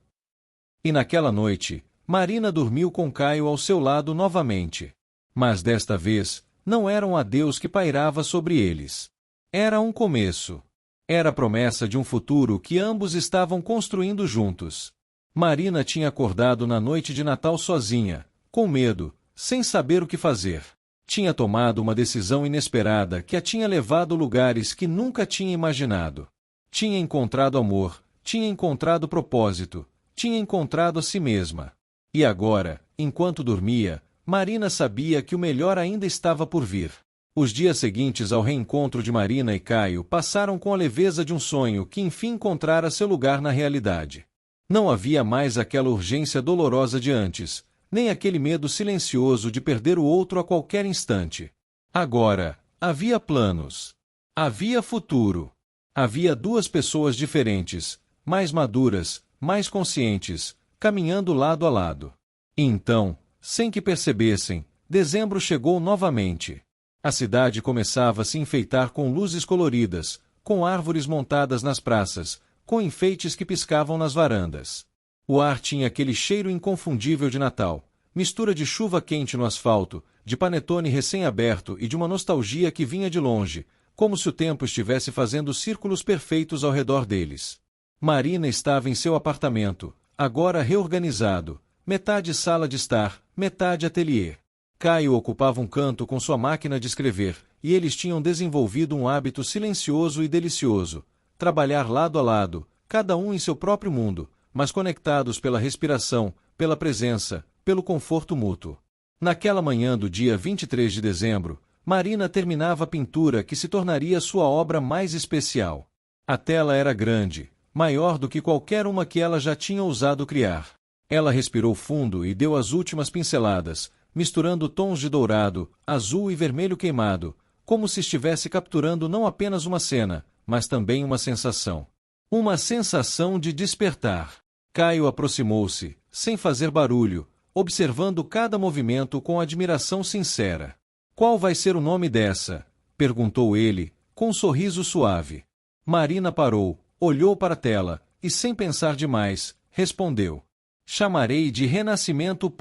E naquela noite, Marina dormiu com Caio ao seu lado novamente. Mas desta vez, não era um adeus que pairava sobre eles. Era um começo. Era a promessa de um futuro que ambos estavam construindo juntos. Marina tinha acordado na noite de Natal sozinha, com medo, sem saber o que fazer. Tinha tomado uma decisão inesperada que a tinha levado a lugares que nunca tinha imaginado. Tinha encontrado amor, tinha encontrado propósito, tinha encontrado a si mesma. E agora, enquanto dormia, Marina sabia que o melhor ainda estava por vir. Os dias seguintes ao reencontro de Marina e Caio passaram com a leveza de um sonho que enfim encontrara seu lugar na realidade. Não havia mais aquela urgência dolorosa de antes, nem aquele medo silencioso de perder o outro a qualquer instante. Agora, havia planos. Havia futuro. Havia duas pessoas diferentes, mais maduras, mais conscientes, caminhando lado a lado. E então, sem que percebessem, dezembro chegou novamente. A cidade começava a se enfeitar com luzes coloridas, com árvores montadas nas praças, com enfeites que piscavam nas varandas. O ar tinha aquele cheiro inconfundível de Natal, mistura de chuva quente no asfalto, de panetone recém-aberto e de uma nostalgia que vinha de longe, como se o tempo estivesse fazendo círculos perfeitos ao redor deles. Marina estava em seu apartamento, agora reorganizado, metade sala de estar, metade ateliê. Caio ocupava um canto com sua máquina de escrever, e eles tinham desenvolvido um hábito silencioso e delicioso: trabalhar lado a lado, cada um em seu próprio mundo, mas conectados pela respiração, pela presença, pelo conforto mútuo. Naquela manhã do dia 23 de dezembro, Marina terminava a pintura que se tornaria sua obra mais especial. A tela era grande, maior do que qualquer uma que ela já tinha ousado criar. Ela respirou fundo e deu as últimas pinceladas, misturando tons de dourado, azul e vermelho queimado, como se estivesse capturando não apenas uma cena, mas também uma sensação. Uma sensação de despertar. Caio aproximou-se, sem fazer barulho, observando cada movimento com admiração sincera. "Qual vai ser o nome dessa?" perguntou ele, com um sorriso suave. Marina parou, olhou para a tela, e sem pensar demais, respondeu: "Chamarei de Renascimento.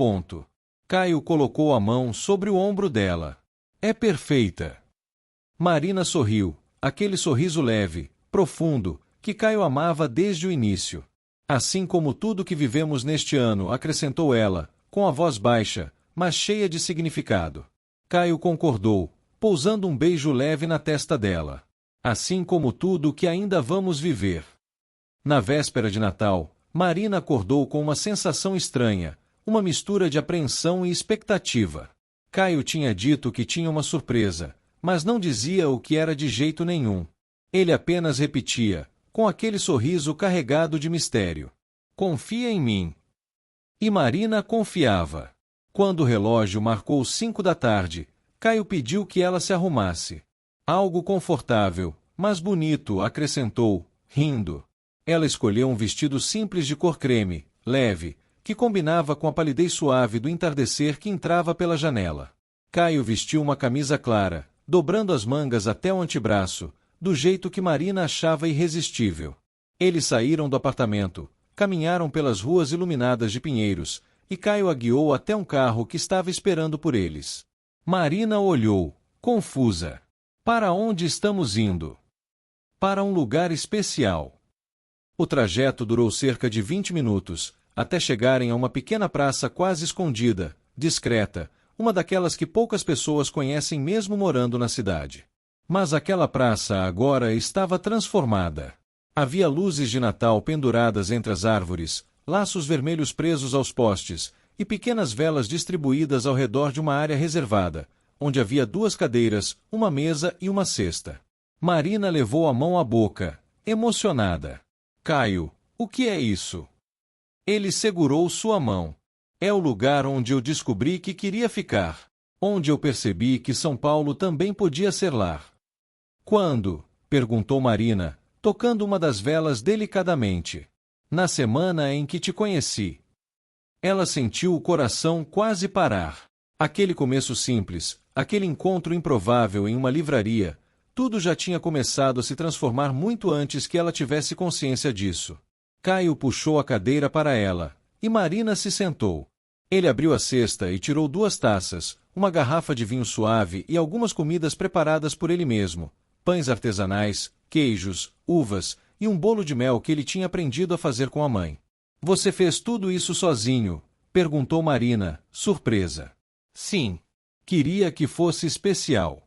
Caio colocou a mão sobre o ombro dela. "É perfeita." Marina sorriu, aquele sorriso leve, profundo, que Caio amava desde o início. "Assim como tudo que vivemos neste ano", acrescentou ela, com a voz baixa, mas cheia de significado. Caio concordou, pousando um beijo leve na testa dela. "Assim como tudo que ainda vamos viver." Na véspera de Natal, Marina acordou com uma sensação estranha, uma mistura de apreensão e expectativa. Caio tinha dito que tinha uma surpresa, mas não dizia o que era de jeito nenhum. Ele apenas repetia, com aquele sorriso carregado de mistério: "Confia em mim." E Marina confiava. Quando o relógio marcou 5 da tarde, Caio pediu que ela se arrumasse. "Algo confortável, mas bonito", acrescentou, rindo. Ela escolheu um vestido simples de cor creme, leve, que combinava com a palidez suave do entardecer que entrava pela janela. Caio vestiu uma camisa clara, dobrando as mangas até o antebraço, do jeito que Marina achava irresistível. Eles saíram do apartamento, caminharam pelas ruas iluminadas de pinheiros, e Caio a guiou até um carro que estava esperando por eles. Marina olhou, confusa. "Para onde estamos indo?" "Para um lugar especial." O trajeto durou cerca de 20 minutos, até chegarem a uma pequena praça quase escondida, discreta, uma daquelas que poucas pessoas conhecem mesmo morando na cidade. Mas aquela praça agora estava transformada. Havia luzes de Natal penduradas entre as árvores, laços vermelhos presos aos postes, e pequenas velas distribuídas ao redor de uma área reservada, onde havia 2 cadeiras, uma mesa e uma cesta. Marina levou a mão à boca, emocionada. "Caio, o que é isso?" Ele segurou sua mão. "É o lugar onde eu descobri que queria ficar. Onde eu percebi que São Paulo também podia ser lar." "Quando?" perguntou Marina, tocando uma das velas delicadamente. "Na semana em que te conheci." Ela sentiu o coração quase parar. Aquele começo simples, aquele encontro improvável em uma livraria, tudo já tinha começado a se transformar muito antes que ela tivesse consciência disso. Caio puxou a cadeira para ela, e Marina se sentou. Ele abriu a cesta e tirou 2 taças, uma garrafa de vinho suave e algumas comidas preparadas por ele mesmo, pães artesanais, queijos, uvas e um bolo de mel que ele tinha aprendido a fazer com a mãe. Você fez tudo isso sozinho? Perguntou Marina, surpresa. Sim. Queria que fosse especial.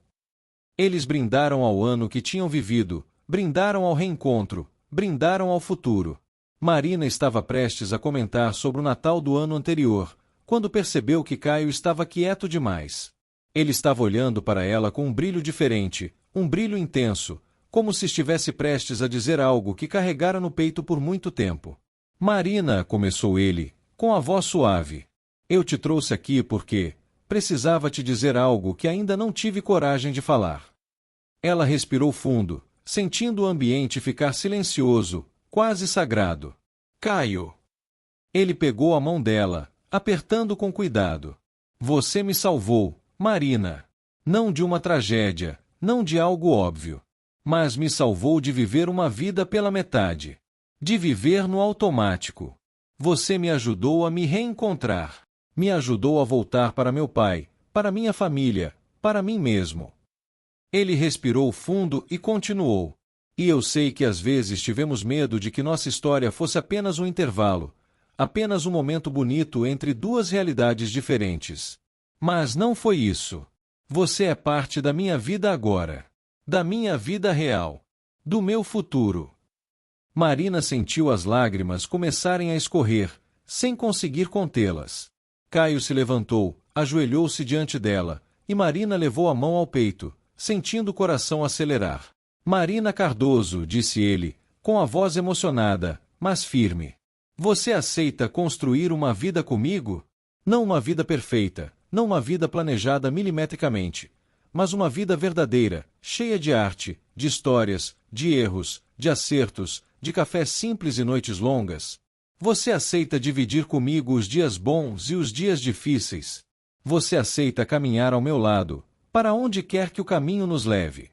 Eles brindaram ao ano que tinham vivido, brindaram ao reencontro, brindaram ao futuro. Marina estava prestes a comentar sobre o Natal do ano anterior, quando percebeu que Caio estava quieto demais. Ele estava olhando para ela com um brilho diferente, um brilho intenso, como se estivesse prestes a dizer algo que carregara no peito por muito tempo. Marina, começou ele, com a voz suave. Eu te trouxe aqui porque precisava te dizer algo que ainda não tive coragem de falar. Ela respirou fundo, sentindo o ambiente ficar silencioso, quase sagrado. Caio. Ele pegou a mão dela, apertando com cuidado. Você me salvou, Marina. Não de uma tragédia, não de algo óbvio. Mas me salvou de viver uma vida pela metade. De viver no automático. Você me ajudou a me reencontrar. Me ajudou a voltar para meu pai, para minha família, para mim mesmo. Ele respirou fundo e continuou. E eu sei que às vezes tivemos medo de que nossa história fosse apenas um intervalo, apenas um momento bonito entre 2 realidades diferentes. Mas não foi isso. Você é parte da minha vida agora. Da minha vida real. Do meu futuro. Marina sentiu as lágrimas começarem a escorrer, sem conseguir contê-las. Caio se levantou, ajoelhou-se diante dela, e Marina levou a mão ao peito, sentindo o coração acelerar. Marina Cardoso, disse ele, com a voz emocionada, mas firme. Você aceita construir uma vida comigo? Não uma vida perfeita, não uma vida planejada milimetricamente, mas uma vida verdadeira, cheia de arte, de histórias, de erros, de acertos, de cafés simples e noites longas? Você aceita dividir comigo os dias bons e os dias difíceis? Você aceita caminhar ao meu lado, para onde quer que o caminho nos leve?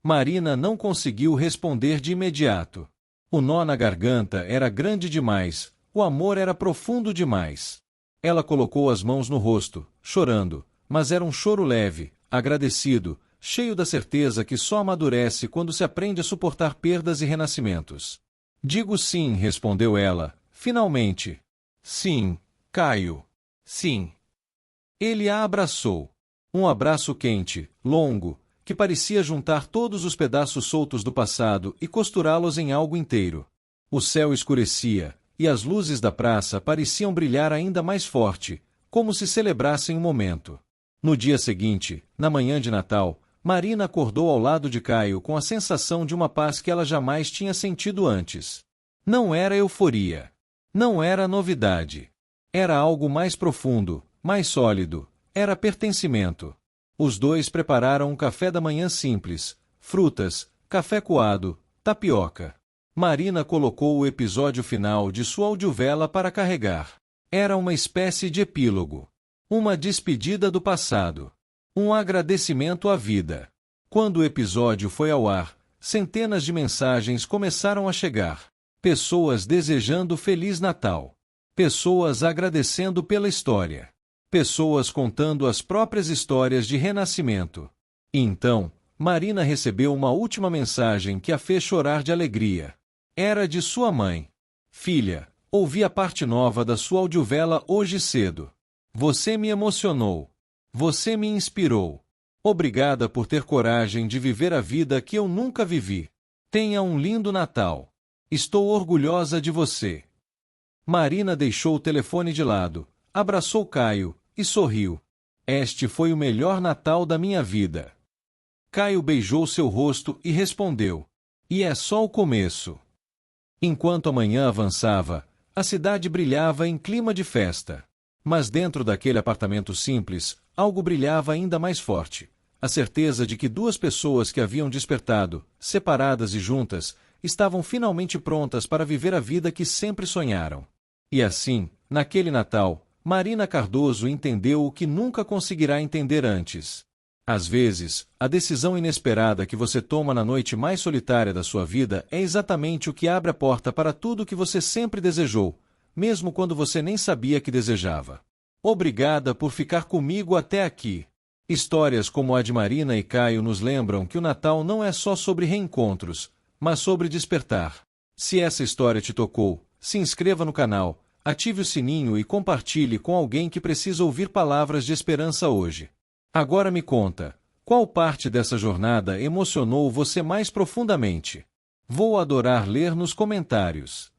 Marina não conseguiu responder de imediato. O nó na garganta era grande demais, o amor era profundo demais. Ela colocou as mãos no rosto, chorando, mas era um choro leve, agradecido, cheio da certeza que só amadurece quando se aprende a suportar perdas e renascimentos. Digo sim, respondeu ela, finalmente. Sim, Caio. Sim. Ele a abraçou. Um abraço quente, longo, que parecia juntar todos os pedaços soltos do passado e costurá-los em algo inteiro. O céu escurecia, e as luzes da praça pareciam brilhar ainda mais forte, como se celebrassem o momento. No dia seguinte, na manhã de Natal, Marina acordou ao lado de Caio com a sensação de uma paz que ela jamais tinha sentido antes. Não era euforia. Não era novidade. Era algo mais profundo, mais sólido. Era pertencimento. Os dois prepararam um café da manhã simples, frutas, café coado, tapioca. Marina colocou o episódio final de sua audiovela para carregar. Era uma espécie de epílogo. Uma despedida do passado. Um agradecimento à vida. Quando o episódio foi ao ar, centenas de mensagens começaram a chegar. Pessoas desejando Feliz Natal. Pessoas agradecendo pela história. Pessoas contando as próprias histórias de renascimento. E então, Marina recebeu uma última mensagem que a fez chorar de alegria. Era de sua mãe. Filha, ouvi a parte nova da sua audiovela hoje cedo. Você me emocionou. Você me inspirou. Obrigada por ter coragem de viver a vida que eu nunca vivi. Tenha um lindo Natal. Estou orgulhosa de você. Marina deixou o telefone de lado, abraçou Caio e sorriu. Este foi o melhor Natal da minha vida. Caio beijou seu rosto e respondeu. E é só o começo. Enquanto a manhã avançava, a cidade brilhava em clima de festa. Mas dentro daquele apartamento simples, algo brilhava ainda mais forte. A certeza de que 2 pessoas que haviam despertado, separadas e juntas, estavam finalmente prontas para viver a vida que sempre sonharam. E assim, Naquele Natal, Marina Cardoso entendeu o que nunca conseguirá entender antes. Às vezes, a decisão inesperada que você toma na noite mais solitária da sua vida é exatamente o que abre a porta para tudo o que você sempre desejou, mesmo quando você nem sabia que desejava. Obrigada por ficar comigo até aqui. Histórias como a de Marina e Caio nos lembram que o Natal não é só sobre reencontros, mas sobre despertar. Se essa história te tocou, se inscreva no canal, ative o sininho e compartilhe com alguém que precisa ouvir palavras de esperança hoje. Agora me conta, qual parte dessa jornada emocionou você mais profundamente? Vou adorar ler nos comentários.